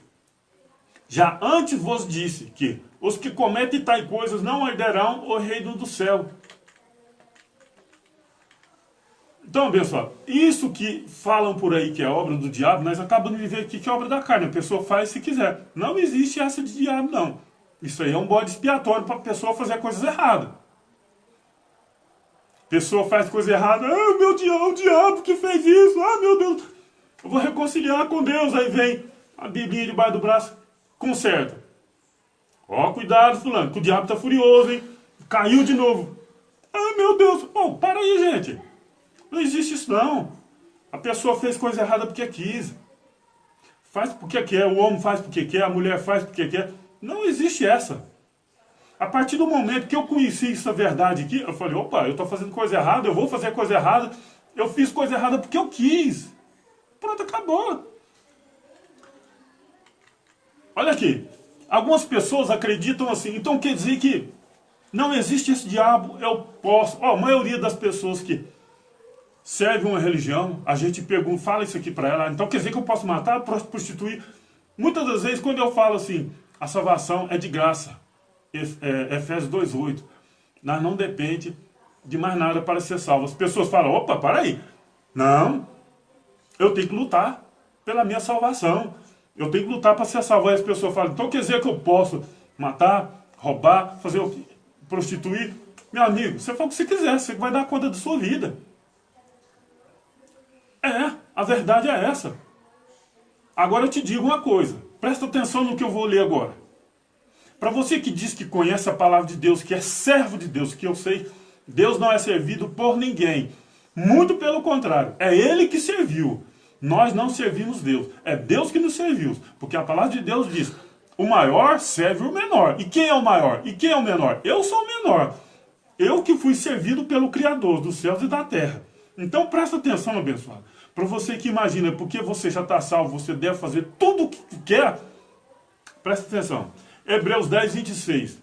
já antes vos disse que os que cometem tais coisas não herdarão o reino do céu. Então, pessoal, isso que falam por aí que é obra do diabo, nós acabamos de ver aqui que é obra da carne, a pessoa faz se quiser. Não existe essa de diabo, não. Isso aí é um bode expiatório para a pessoa fazer coisas erradas. Pessoa faz coisa errada, ah, meu Deus, o diabo que fez isso, ah, meu Deus, eu vou reconciliar com Deus. Aí vem a biblinha debaixo do braço, conserta. Ó, cuidado, fulano, que o diabo tá furioso, hein, caiu de novo. Ah, meu Deus, bom, para aí, gente, não existe isso não. A pessoa fez coisa errada porque quis, faz porque quer, o homem faz porque quer, a mulher faz porque quer, não existe essa. A partir do momento que eu conheci essa verdade aqui, eu falei, opa, eu estou fazendo coisa errada, eu vou fazer coisa errada, eu fiz coisa errada porque eu quis. Pronto, acabou. Olha aqui, algumas pessoas acreditam assim, então quer dizer que não existe esse diabo, eu posso. Ó, a maioria das pessoas que servem uma religião, a gente pergunta, fala isso aqui para ela, então quer dizer que eu posso matar, prostituir? Muitas das vezes quando eu falo assim, a salvação é de graça. Efésios 2,8. Nós não depende de mais nada para ser salvo. As pessoas falam, opa, para aí. Não, eu tenho que lutar pela minha salvação. Eu tenho que lutar para ser salvo. Aí as pessoas falam, então quer dizer que eu posso matar, roubar, fazer o quê? Prostituir? Meu amigo, você faz o que você quiser, você vai dar conta da sua vida. A verdade é essa. Agora eu te digo uma coisa, presta atenção no que eu vou ler agora. Para você que diz que conhece a palavra de Deus, que é servo de Deus, que eu sei, Deus não é servido por ninguém. Muito pelo contrário, é Ele que serviu. Nós não servimos Deus, é Deus que nos serviu. Porque a palavra de Deus diz, o maior serve o menor. E quem é o maior? E quem é o menor? Eu sou o menor. Eu que fui servido pelo Criador dos céus e da terra. Então presta atenção, abençoado. Para você que imagina, porque você já está salvo, você deve fazer tudo o que quer. Presta atenção. Hebreus 10, 26.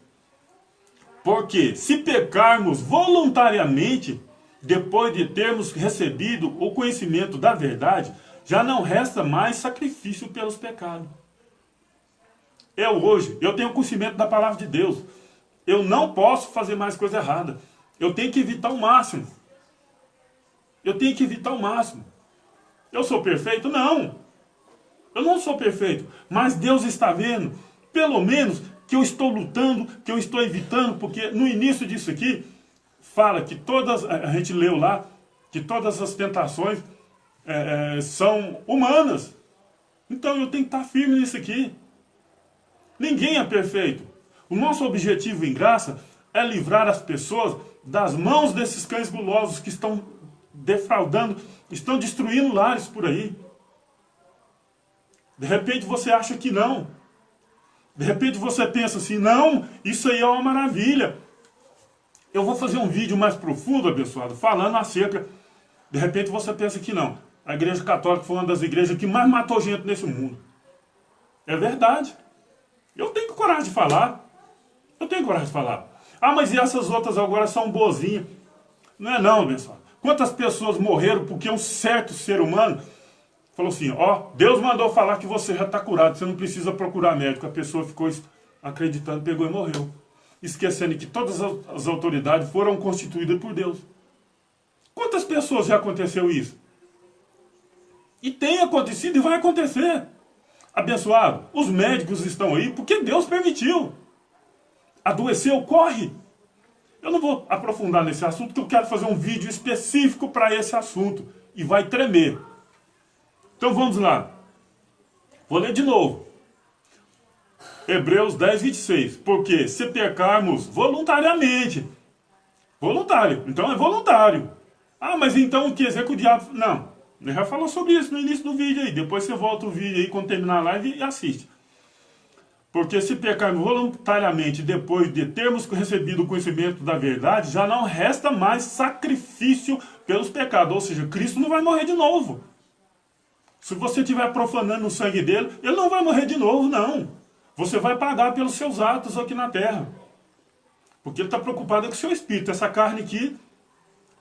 Porque se pecarmos voluntariamente, depois de termos recebido o conhecimento da verdade, já não resta mais sacrifício pelos pecados. Eu tenho conhecimento da palavra de Deus. Eu não posso fazer mais coisa errada. Eu tenho que evitar o máximo. Eu tenho que evitar o máximo. Eu sou perfeito? Não. Eu não sou perfeito. Mas Deus está vendo, pelo menos, que eu estou lutando, que eu estou evitando, porque no início disso aqui, fala que a gente leu lá, que todas as tentações são humanas. Então eu tenho que estar firme nisso aqui. Ninguém é perfeito. O nosso objetivo em graça é livrar as pessoas das mãos desses cães gulosos que estão defraudando, estão destruindo lares por aí. De repente você acha que não. De repente você pensa assim, não, isso aí é uma maravilha. Eu vou fazer um vídeo mais profundo, abençoado, falando acerca. De repente você pensa que não. A Igreja Católica foi uma das igrejas que mais matou gente nesse mundo. É verdade. Eu tenho coragem de falar. Eu tenho coragem de falar. Ah, mas e essas outras agora são boazinhas? Não é não, abençoado. Quantas pessoas morreram porque um certo ser humano falou assim, ó, Deus mandou falar que você já está curado, você não precisa procurar médico. A pessoa ficou acreditando, pegou e morreu. Esquecendo que todas as autoridades foram constituídas por Deus. Quantas pessoas já aconteceu isso? E tem acontecido e vai acontecer. Abençoado, os médicos estão aí porque Deus permitiu. Adoeceu, corre. Eu não vou aprofundar nesse assunto, porque eu quero fazer um vídeo específico para esse assunto. E vai tremer. Então vamos lá. Vou ler de novo. Hebreus 10, 26. Porque se pecarmos voluntariamente. Voluntário. Então é voluntário. Ah, mas então quer dizer que o diabo... Não. Ele já falou sobre isso no início do vídeo aí. Depois você volta o vídeo aí quando terminar a live e assiste. Porque se pecarmos voluntariamente depois de termos recebido o conhecimento da verdade, já não resta mais sacrifício pelos pecados. Ou seja, Cristo não vai morrer de novo. Se você estiver profanando o sangue dele, ele não vai morrer de novo, não. Você vai pagar pelos seus atos aqui na terra. Porque ele está preocupado com o seu espírito. Essa carne aqui,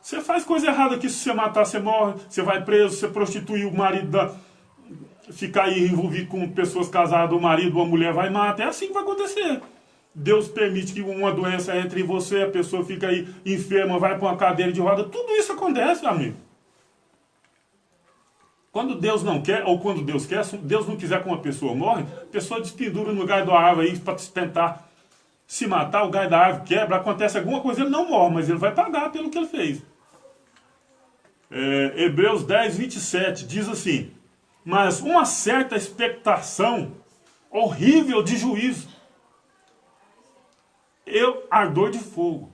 você faz coisa errada aqui, se você matar, você morre, você vai preso, você prostitui o marido, ficar aí envolvido com pessoas casadas, o marido ou a mulher vai e mata. É assim que vai acontecer. Deus permite que uma doença entre em você, a pessoa fica aí enferma, vai para uma cadeira de roda. Tudo isso acontece, amigo. Quando Deus não quer, ou quando Deus quer, se Deus não quiser que uma pessoa morre, a pessoa despendura no galho da árvore aí para tentar se matar, o galho da árvore quebra, acontece alguma coisa, ele não morre, mas ele vai pagar pelo que ele fez. Hebreus 10, 27 diz assim, mas uma certa expectação horrível de juízo e ardor de fogo.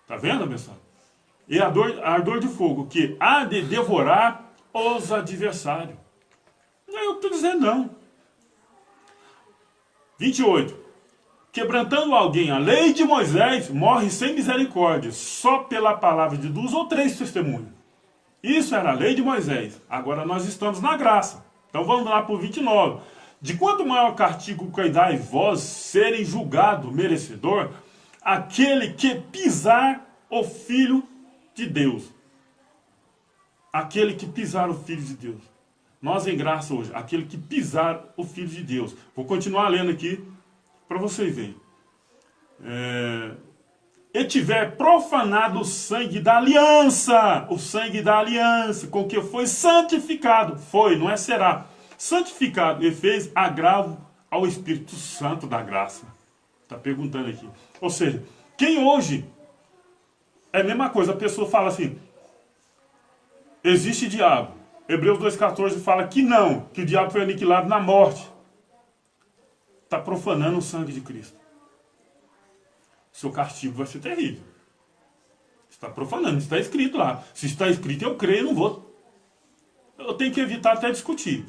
Tá vendo, pessoal? E ardor de fogo que há de devorar os adversários. Não é eu que estou dizendo, não. 28. Quebrantando alguém a lei de Moisés, morre sem misericórdia, só pela palavra de 2 ou 3 testemunhos. Isso era a lei de Moisés. Agora nós estamos na graça. Então vamos lá para o 29. De quanto maior castigo cuidai vós serem julgado merecedor, aquele que pisar o Filho de Deus. Aquele que pisar o Filho de Deus. Nós em graça hoje, aquele que pisar o Filho de Deus. Vou continuar lendo aqui para vocês verem. e tiver profanado o sangue da aliança, com que foi santificado, não é será, santificado, e fez agravo ao Espírito Santo da graça. Está perguntando aqui. Ou seja, quem hoje, é a mesma coisa, a pessoa fala assim, existe diabo. Hebreus 2,14 fala que não, que o diabo foi aniquilado na morte. Está profanando o sangue de Cristo. Seu castigo vai ser terrível. Está profanando, está escrito lá. Se está escrito, eu creio, não vou. Eu tenho que evitar até discutir.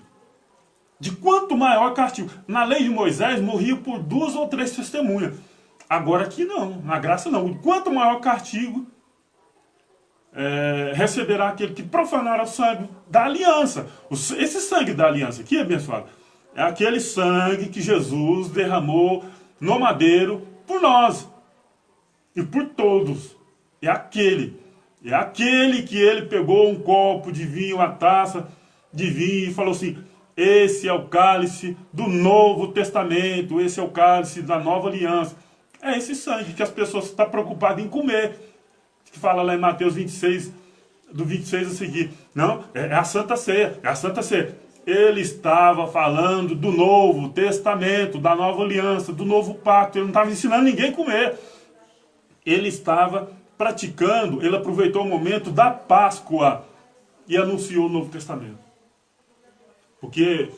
De quanto maior castigo. Na lei de Moisés, morria por 2 ou 3 testemunhas. Agora aqui não, na graça não. Quanto maior castigo receberá aquele que profanar o sangue da aliança. Esse sangue da aliança aqui, abençoado, é aquele sangue que Jesus derramou no madeiro por nós. E por todos. É aquele que ele pegou um copo de vinho, uma taça de vinho e falou assim, esse é o cálice do Novo Testamento, esse é o cálice da nova aliança. É esse sangue que as pessoas estão preocupadas em comer. Que fala lá em Mateus 26, do 26 a seguir. Não, é a Santa Ceia, é a Santa Ceia. Ele estava falando do Novo Testamento, da nova aliança, do novo pacto. Ele não estava ensinando ninguém a comer. Ele estava praticando, ele aproveitou o momento da Páscoa e anunciou o Novo Testamento. Porque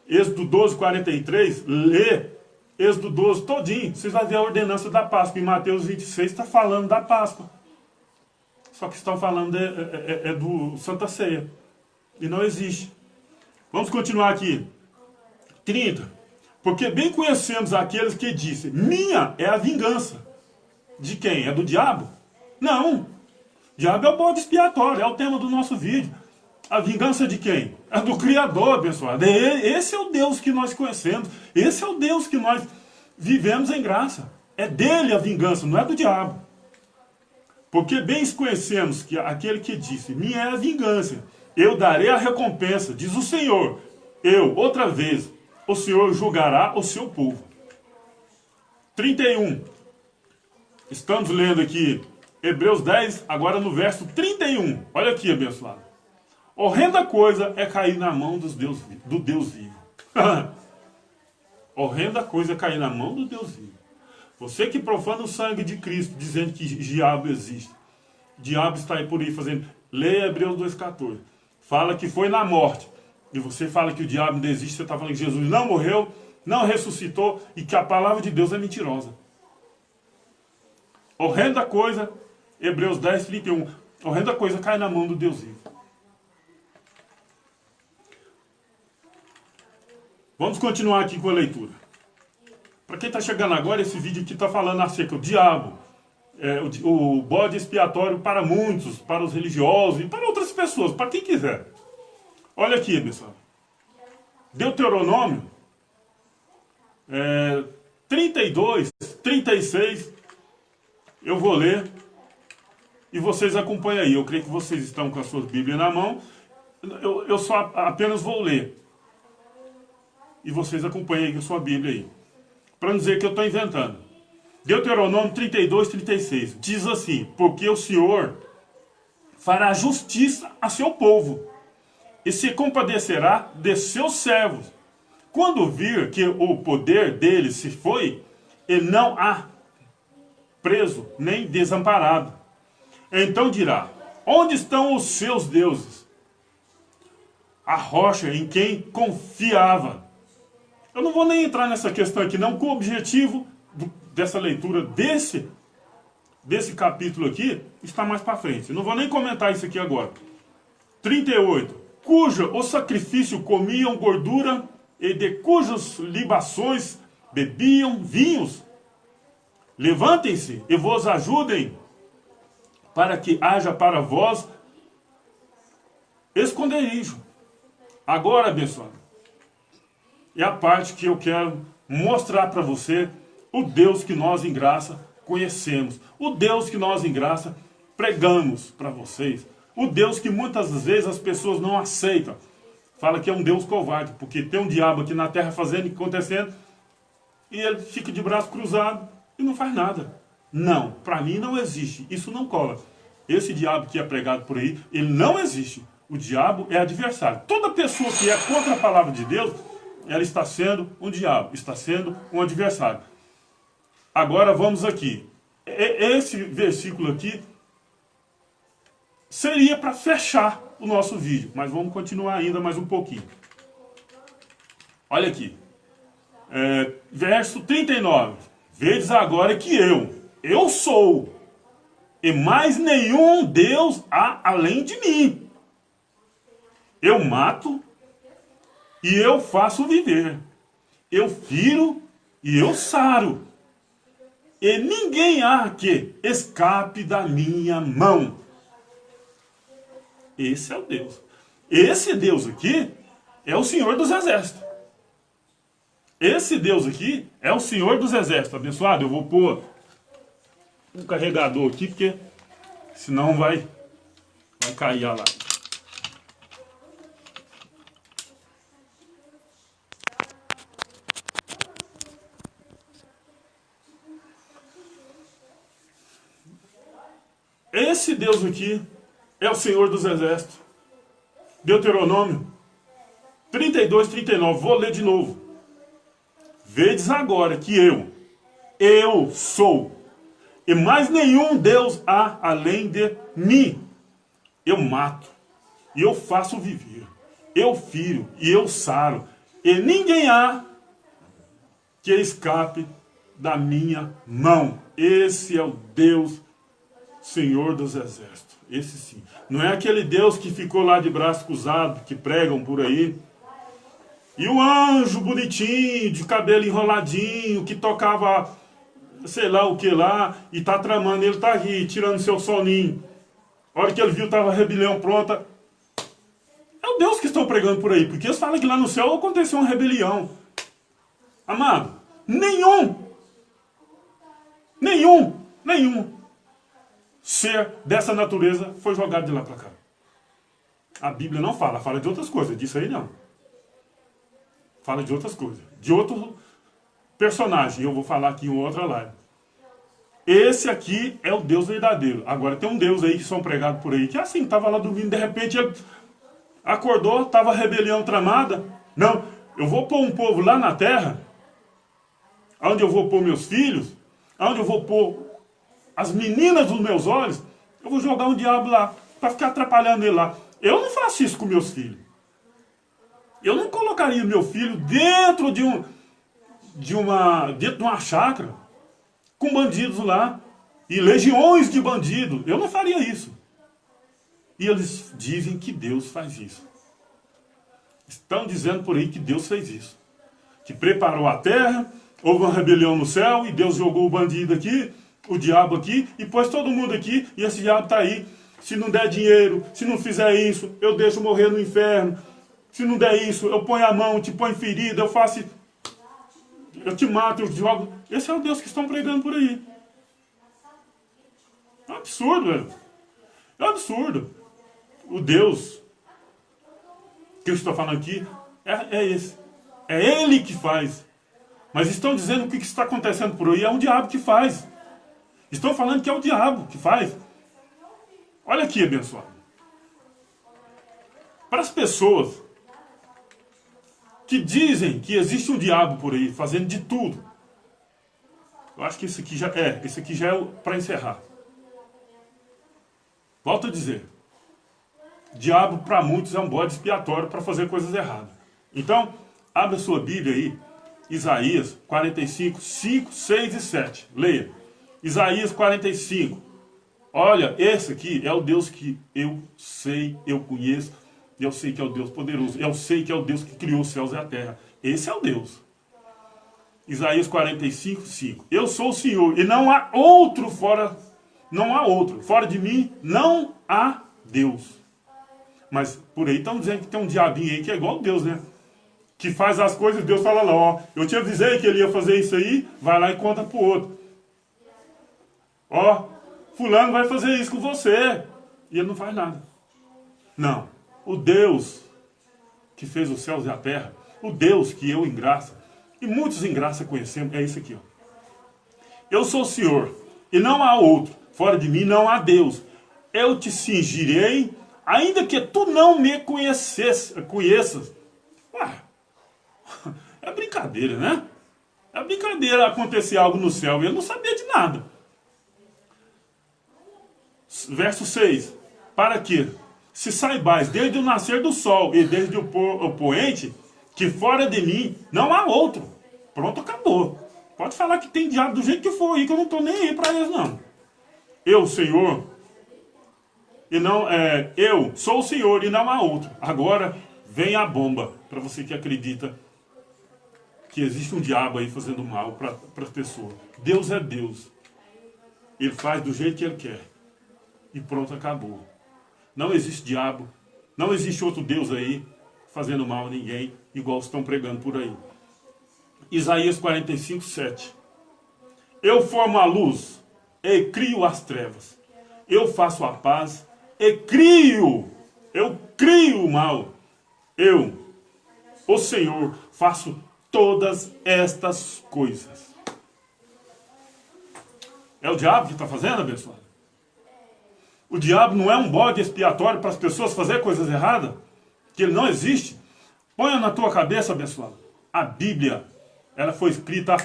Êxodo 12, 43, lê Êxodo 12 todinho. Vocês vão ver a ordenança da Páscoa. Em Mateus 26 está falando da Páscoa. Só que estão falando do Santa Ceia. E não existe. Vamos continuar aqui. 30. Porque bem conhecemos aqueles que dizem, minha é a vingança. De quem? É do diabo? Não. O diabo é o bode expiatório, é o tema do nosso vídeo. A vingança de quem? É do Criador, abençoado. Esse é o Deus que nós conhecemos. Esse é o Deus que nós vivemos em graça. É dele a vingança, não é do diabo. Porque bem conhecemos que aquele que disse, minha é a vingança, eu darei a recompensa, diz o Senhor. Outra vez, o Senhor julgará o seu povo. 31. Estamos lendo aqui Hebreus 10, agora no verso 31. Olha aqui, abençoado. Horrenda coisa é cair na mão do Deus vivo. Horrenda coisa é cair na mão do Deus vivo. Você que profana o sangue de Cristo, dizendo que diabo existe. O diabo está aí por aí fazendo. Leia Hebreus 2,14. Fala que foi na morte. E você fala que o diabo não existe. Você está falando que Jesus não morreu, não ressuscitou e que a palavra de Deus é mentirosa. Horrenda coisa, Hebreus 10, 31. Horrenda coisa cai na mão do Deus vivo. Vamos continuar aqui com a leitura. Para quem está chegando agora, esse vídeo aqui está falando acerca do diabo. O bode expiatório para muitos, para os religiosos e para outras pessoas, para quem quiser. Olha aqui, pessoal. Deuteronômio 32, 36. Eu vou ler e vocês acompanham aí. Eu creio que vocês estão com as suas Bíblias na mão. Eu só apenas vou ler. E vocês acompanham aí com a sua Bíblia aí. Para não dizer que eu estou inventando. Deuteronômio 32, 36. Diz assim, porque o Senhor fará justiça a seu povo e se compadecerá de seus servos. Quando vir que o poder dele se foi, ele não há preso nem desamparado. Então dirá, onde estão os seus deuses? A rocha em quem confiava. Eu não vou nem entrar nessa questão aqui não, com o objetivo dessa leitura desse capítulo aqui, está mais para frente. Eu não vou nem comentar isso aqui agora. 38. Cuja o sacrifício comiam gordura e de cujas libações bebiam vinhos. Levantem-se e vos ajudem, para que haja para vós esconderijo. Agora, abençoado, é a parte que eu quero mostrar para você o Deus que nós em graça conhecemos. O Deus que nós em graça pregamos para vocês. O Deus que muitas vezes as pessoas não aceitam. Fala que é um Deus covarde, porque tem um diabo aqui na terra fazendo e acontecendo, e ele fica de braço cruzado e não faz nada. Não, para mim não existe. Isso não cola. Esse diabo que é pregado por aí, ele não existe. O diabo é adversário. Toda pessoa que é contra a palavra de Deus, ela está sendo um diabo, está sendo um adversário. Agora vamos aqui. Esse versículo aqui seria para fechar o nosso vídeo, mas vamos continuar ainda mais um pouquinho. Olha aqui. Verso 39. Vedes agora que eu sou, e mais nenhum Deus há além de mim. Eu mato e eu faço viver. Eu firo e eu saro. E ninguém há que escape da minha mão. Esse é o Deus. Esse Deus aqui é o Senhor dos Exércitos. Esse Deus aqui é o Senhor dos Exércitos. Abençoado, eu vou pôr um carregador aqui, porque senão vai cair a live. Esse Deus aqui é o Senhor dos Exércitos. Deuteronômio 32, 39. Vou ler de novo. Vedes agora que eu sou, e mais nenhum Deus há além de mim. Eu mato, e eu faço viver. Eu firo, e eu saro. E ninguém há que escape da minha mão. Esse é o Deus, Senhor dos Exércitos. Esse sim. Não é aquele Deus que ficou lá de braço cruzado, que pregam por aí. E o anjo bonitinho, de cabelo enroladinho, que tocava sei lá o que lá, e tá tramando, ele tá aqui, tirando seu soninho. A hora que ele viu, tava a rebelião pronta. É o Deus que estão pregando por aí, porque eles falam que lá no céu aconteceu uma rebelião. Amado, nenhum ser dessa natureza foi jogado de lá para cá. A Bíblia não fala, fala de outras coisas, disso aí não. Fala de outras coisas, de outro personagem, eu vou falar aqui em outra live. Esse aqui é o Deus verdadeiro. Agora tem um Deus aí que são pregados por aí, que é assim, estava lá dormindo, de repente ele acordou, estava a rebelião tramada. Não, eu vou pôr um povo lá na terra, onde eu vou pôr meus filhos, onde eu vou pôr as meninas dos meus olhos, eu vou jogar um diabo lá, para ficar atrapalhando ele lá. Eu não faço isso com meus filhos. Eu não colocaria meu filho dentro de uma chácara, com bandidos lá, e legiões de bandidos. Eu não faria isso. E eles dizem que Deus faz isso. Estão dizendo por aí que Deus fez isso. Que preparou a terra, houve uma rebelião no céu, e Deus jogou o bandido aqui, o diabo aqui, e pôs todo mundo aqui, e esse diabo está aí. Se não der dinheiro, se não fizer isso, eu deixo morrer no inferno. Se não der isso, eu ponho a mão, te ponho ferida, eu te mato, eu jogo. Esse é o Deus que estão pregando por aí. É um absurdo, velho. É um absurdo. O Deus que eu estou falando aqui é esse. É Ele que faz. Mas estão dizendo que o que está acontecendo por aí é um diabo que faz. Estão falando que é o diabo que faz. Olha aqui, abençoado. Para as pessoas que dizem que existe um diabo por aí, fazendo de tudo. Eu acho que esse aqui já é para encerrar. Volto a dizer. Diabo para muitos é um bode expiatório para fazer coisas erradas. Então, abre a sua Bíblia aí, Isaías 45, 5, 6 e 7. Leia. Isaías 45. Olha, esse aqui é o Deus que eu sei, eu conheço. Eu sei que é o Deus poderoso. Eu sei que é o Deus que criou os céus e a terra. Esse é o Deus. Isaías 45, 5. Eu sou o Senhor e não há outro fora. Não há outro. Fora de mim não há Deus. Mas por aí estão dizendo que tem um diabinho aí que é igual a Deus, né? Que faz as coisas, Deus fala lá, ó. Eu te avisei que ele ia fazer isso aí, vai lá e conta pro outro. Ó, fulano vai fazer isso com você. E ele não faz nada. Não. O Deus que fez os céus e a terra, o Deus que eu em graça, e muitos em graça conhecemos, é isso aqui, ó. Eu sou o Senhor, e não há outro. Fora de mim não há Deus. Eu te cingirei, ainda que tu não me conheças. Ué, é brincadeira, né? É brincadeira acontecer algo no céu. Ele não sabia de nada. Verso 6. Para que, se saibais desde o nascer do sol e desde o poente, que fora de mim não há outro. Pronto, acabou. Pode falar que tem diabo do jeito que for aí, que eu não estou nem aí para eles, não. Eu, Senhor, e não eu sou o Senhor e não há outro. Agora vem a bomba para você que acredita que existe um diabo aí fazendo mal para as pessoas. Deus é Deus. Ele faz do jeito que ele quer. E pronto, acabou. Não existe diabo, não existe outro Deus aí fazendo mal a ninguém, igual estão pregando por aí. Isaías 45, 7. Eu formo a luz e crio as trevas. Eu faço a paz e eu crio o mal. Eu, o Senhor, faço todas estas coisas. É o diabo que está fazendo, abençoado? O diabo não é um bode expiatório para as pessoas fazerem coisas erradas? Que ele não existe? Ponha na tua cabeça, abençoado. A Bíblia, ela foi escrita há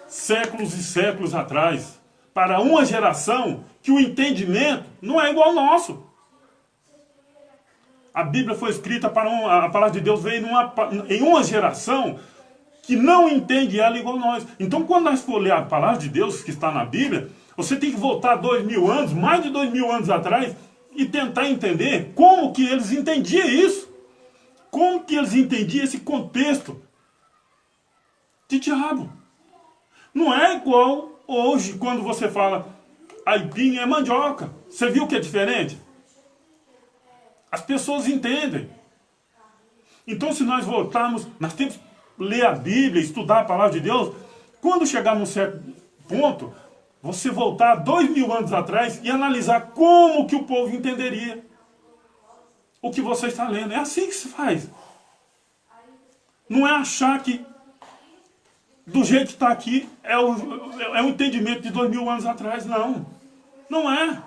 séculos e séculos atrás, para uma geração que o entendimento não é igual ao nosso. A Bíblia foi escrita a palavra de Deus veio em uma geração que não entende ela igual a nós. Então, quando nós for ler a palavra de Deus que está na Bíblia, você tem que voltar 2000 anos, mais de 2000 anos atrás, e tentar entender como que eles entendiam isso. Como que eles entendiam esse contexto de diabo. Não é igual hoje, quando você fala aipim é mandioca. Você viu que é diferente? As pessoas entendem. Então, se nós voltarmos, nós temos que ler a Bíblia, estudar a palavra de Deus. Quando chegar num certo ponto, você voltar 2000 anos atrás e analisar como que o povo entenderia o que você está lendo. É assim que se faz. Não é achar que do jeito que está aqui é o entendimento de 2000 anos atrás. Não. Não é.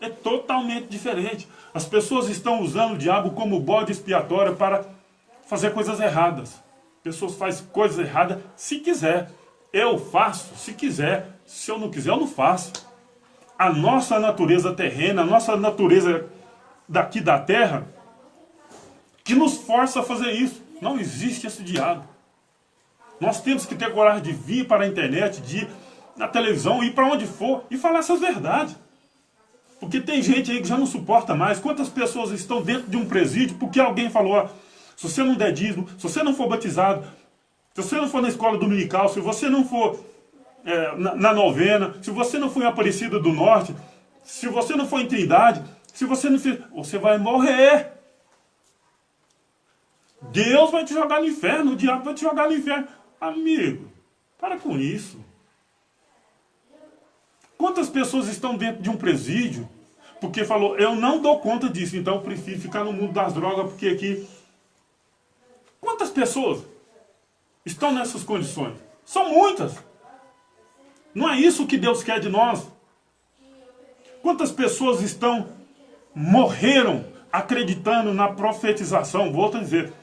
É totalmente diferente. As pessoas estão usando o diabo como bode expiatório para fazer coisas erradas. Pessoas fazem coisas erradas se quiser. Eu faço se quiser. Se eu não quiser, eu não faço. A nossa natureza terrena, a nossa natureza daqui da terra, que nos força a fazer isso. Não existe esse diabo. Nós temos que ter coragem de vir para a internet, de ir na televisão, ir para onde for e falar essas verdades. Porque tem gente aí que já não suporta mais. Quantas pessoas estão dentro de um presídio porque alguém falou, ó, se você não der dízimo, se você não for batizado, se você não for na escola dominical, se você não for na novena, se você não for em Aparecida do Norte, se você não for em Trindade, se você não fizer, você vai morrer. Deus vai te jogar no inferno, o diabo vai te jogar no inferno. Amigo, para com isso. Quantas pessoas estão dentro de um presídio porque falou, eu não dou conta disso, então eu prefiro ficar no mundo das drogas, porque aqui... Quantas pessoas estão nessas condições? São muitas. Não é isso que Deus quer de nós. Quantas pessoas morreram acreditando na profetização? Volto a dizer,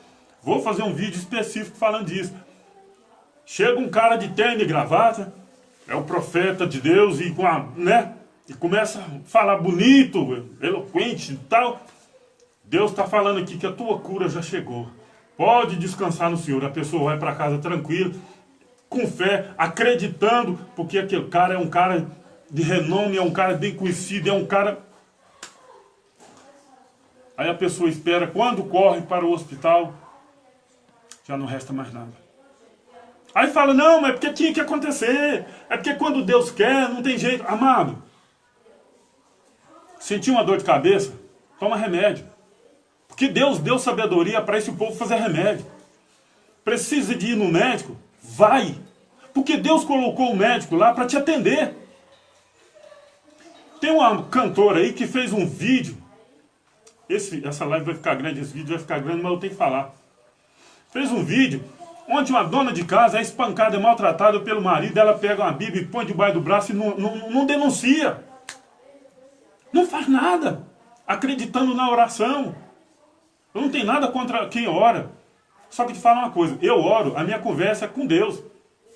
vou fazer um vídeo específico falando disso. Chega um cara de terno e gravata, é o profeta de Deus e e começa a falar bonito, eloquente e tal. Deus está falando aqui que a tua cura já chegou. Pode descansar no Senhor. A pessoa vai para casa tranquila, com fé, acreditando, porque aquele cara é um cara de renome, é um cara bem conhecido, é um cara... Aí a pessoa espera, quando corre para o hospital, já não resta mais nada. Aí fala, não, mas é porque tinha que acontecer. É porque quando Deus quer, não tem jeito. Amado, sentiu uma dor de cabeça? Toma remédio. Porque Deus deu sabedoria para esse povo fazer remédio. Precisa de ir no médico? Vai. Porque Deus colocou o médico lá para te atender. Tem uma cantora aí que fez um vídeo. Essa live vai ficar grande, esse vídeo vai ficar grande, mas eu tenho que falar. Fez um vídeo Onde uma dona de casa é espancada, é maltratada pelo marido, ela pega uma Bíblia e põe debaixo do braço e não denuncia. Não faz nada, acreditando na oração. Eu não tenho nada contra quem ora. Só que te falo uma coisa, eu oro, a minha conversa é com Deus.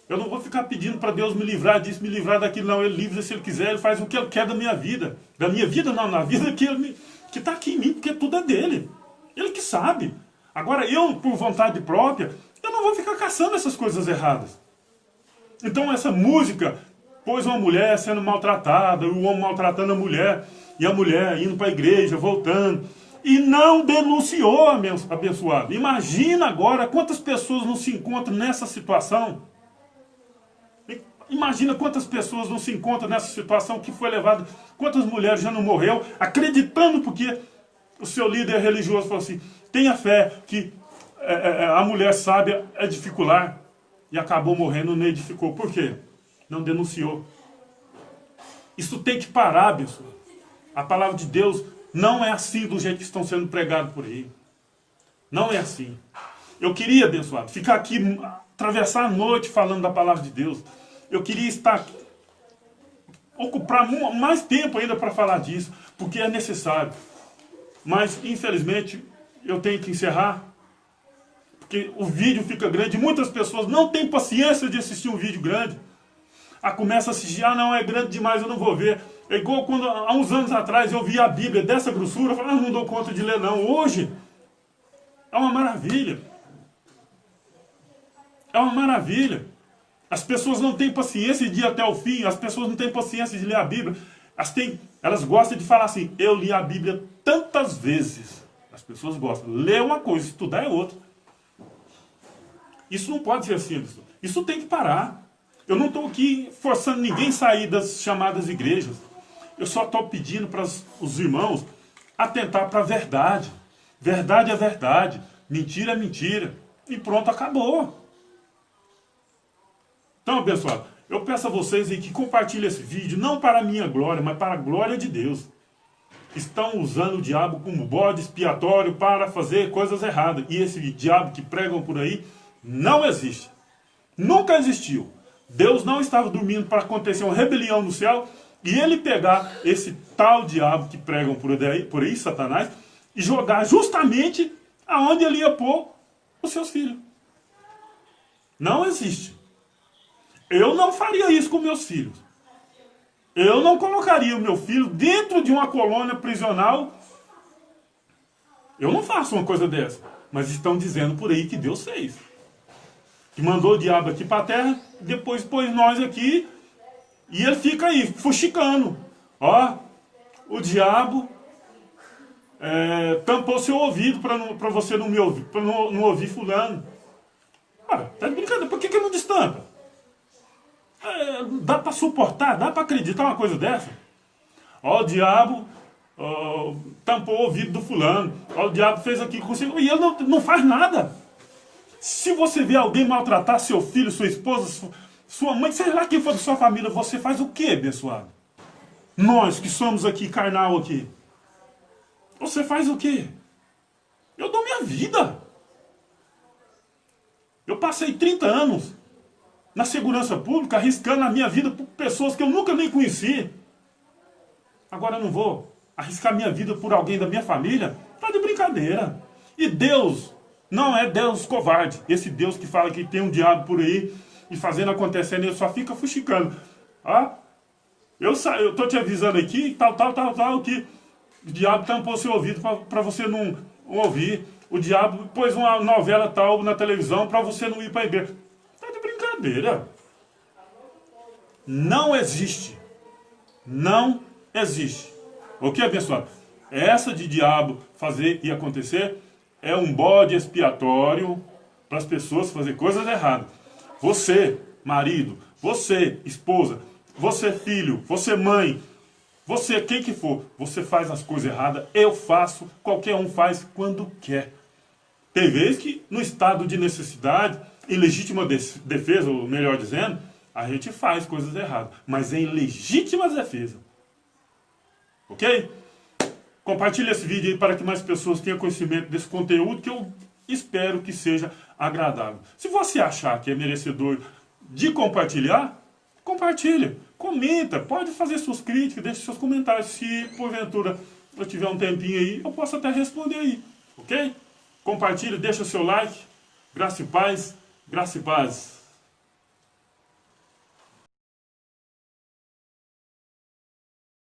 Eu não vou ficar pedindo para Deus me livrar disso, me livrar daquilo, não. Ele livra se Ele quiser, Ele faz o que Ele quer da minha vida. Da minha vida não, na vida que está aqui em mim, porque tudo é dele. Ele que sabe. Agora eu, por vontade própria, eu não vou ficar caçando essas coisas erradas. Então essa música pôs uma mulher sendo maltratada, o homem maltratando a mulher, e a mulher indo para a igreja, voltando, e não denunciou, abençoado. Imagina agora quantas pessoas não se encontram nessa situação. Imagina quantas pessoas não se encontram nessa situação que foi levada, quantas mulheres já não morreu, acreditando porque o seu líder religioso falou assim, tenha fé que a mulher sábia é dificular, e acabou morrendo, não edificou. Por quê? Não denunciou. Isso tem que parar, pessoal. A palavra de Deus não é assim do jeito que estão sendo pregados por aí. Não é assim. Eu queria, abençoado, ficar aqui, atravessar a noite falando da palavra de Deus. Eu queria estar aqui, ocupar mais tempo ainda para falar disso, porque é necessário. Mas, infelizmente, eu tenho que encerrar, porque o vídeo fica grande. Muitas pessoas não têm paciência de assistir um vídeo grande. Começa a assistir, não, é grande demais, eu não vou ver. É igual quando, há uns anos atrás, eu vi a Bíblia dessa grossura, eu falei, não dou conta de ler não. Hoje, é uma maravilha. É uma maravilha. As pessoas não têm paciência de ir até o fim, as pessoas não têm paciência de ler a Bíblia. Elas gostam de falar assim, eu li a Bíblia tantas vezes. As pessoas gostam. Ler é uma coisa, estudar é outra. Isso não pode ser assim, pessoal. Isso tem que parar. Eu não estou aqui forçando ninguém a sair das chamadas igrejas. Eu só estou pedindo para os irmãos atentar para a verdade. Verdade é verdade. Mentira é mentira. E pronto, acabou. Então, pessoal, eu peço a vocês aí que compartilhem esse vídeo, não para a minha glória, mas para a glória de Deus. Estão usando o diabo como bode expiatório para fazer coisas erradas. E esse diabo que pregam por aí não existe. Nunca existiu. Deus não estava dormindo para acontecer uma rebelião no céu e ele pegar esse tal diabo que pregam por aí, Satanás, e jogar justamente aonde ele ia pôr os seus filhos. Não existe. Eu não faria isso com meus filhos. Eu não colocaria o meu filho dentro de uma colônia prisional. Eu não faço uma coisa dessa. Mas estão dizendo por aí que Deus fez. Que mandou o diabo aqui para a terra, depois pôs nós aqui, e ele fica aí, fuxicando. Ó, o diabo tampou seu ouvido para você não me ouvir, para não ouvir fulano. Ora, tá de brincadeira, por que não destampa? Dá para suportar, dá para acreditar uma coisa dessa? Ó, o diabo tampou o ouvido do fulano, ó, o diabo fez aqui consigo, e ele não faz nada. Se você vê alguém maltratar seu filho, sua esposa, sua mãe, sei lá quem for da sua família, você faz o quê, abençoado? Nós que somos aqui, carnal aqui. Você faz o quê? Eu dou minha vida. Eu passei 30 anos na segurança pública, arriscando a minha vida por pessoas que eu nunca nem conheci. Agora eu não vou arriscar minha vida por alguém da minha família? Tá de brincadeira. E Deus não é Deus covarde. Esse Deus que fala que tem um diabo por aí e fazendo acontecendo, ele só fica fuxicando. Eu tô te avisando aqui, tal, que o diabo tampou seu ouvido para você não ouvir. O diabo pôs uma novela tal na televisão para você não ir para a igreja. Tá de brincadeira. Não existe. Não existe. Ok, abençoado? Essa de diabo fazer e acontecer é um bode expiatório para as pessoas fazer coisas erradas. Você, marido, você, esposa, você, filho, você, mãe, você, quem que for, você faz as coisas erradas, eu faço, qualquer um faz quando quer. Tem vezes que no estado de necessidade, em legítima defesa, ou melhor dizendo, a gente faz coisas erradas, mas em legítima defesa. Ok? Compartilhe esse vídeo aí para que mais pessoas tenham conhecimento desse conteúdo que eu espero que seja agradável. Se você achar que é merecedor de compartilhar, compartilha, comenta, pode fazer suas críticas, deixe seus comentários. Se porventura eu tiver um tempinho aí, eu posso até responder aí, ok? Compartilha, deixa seu like, graça e paz, graça e paz.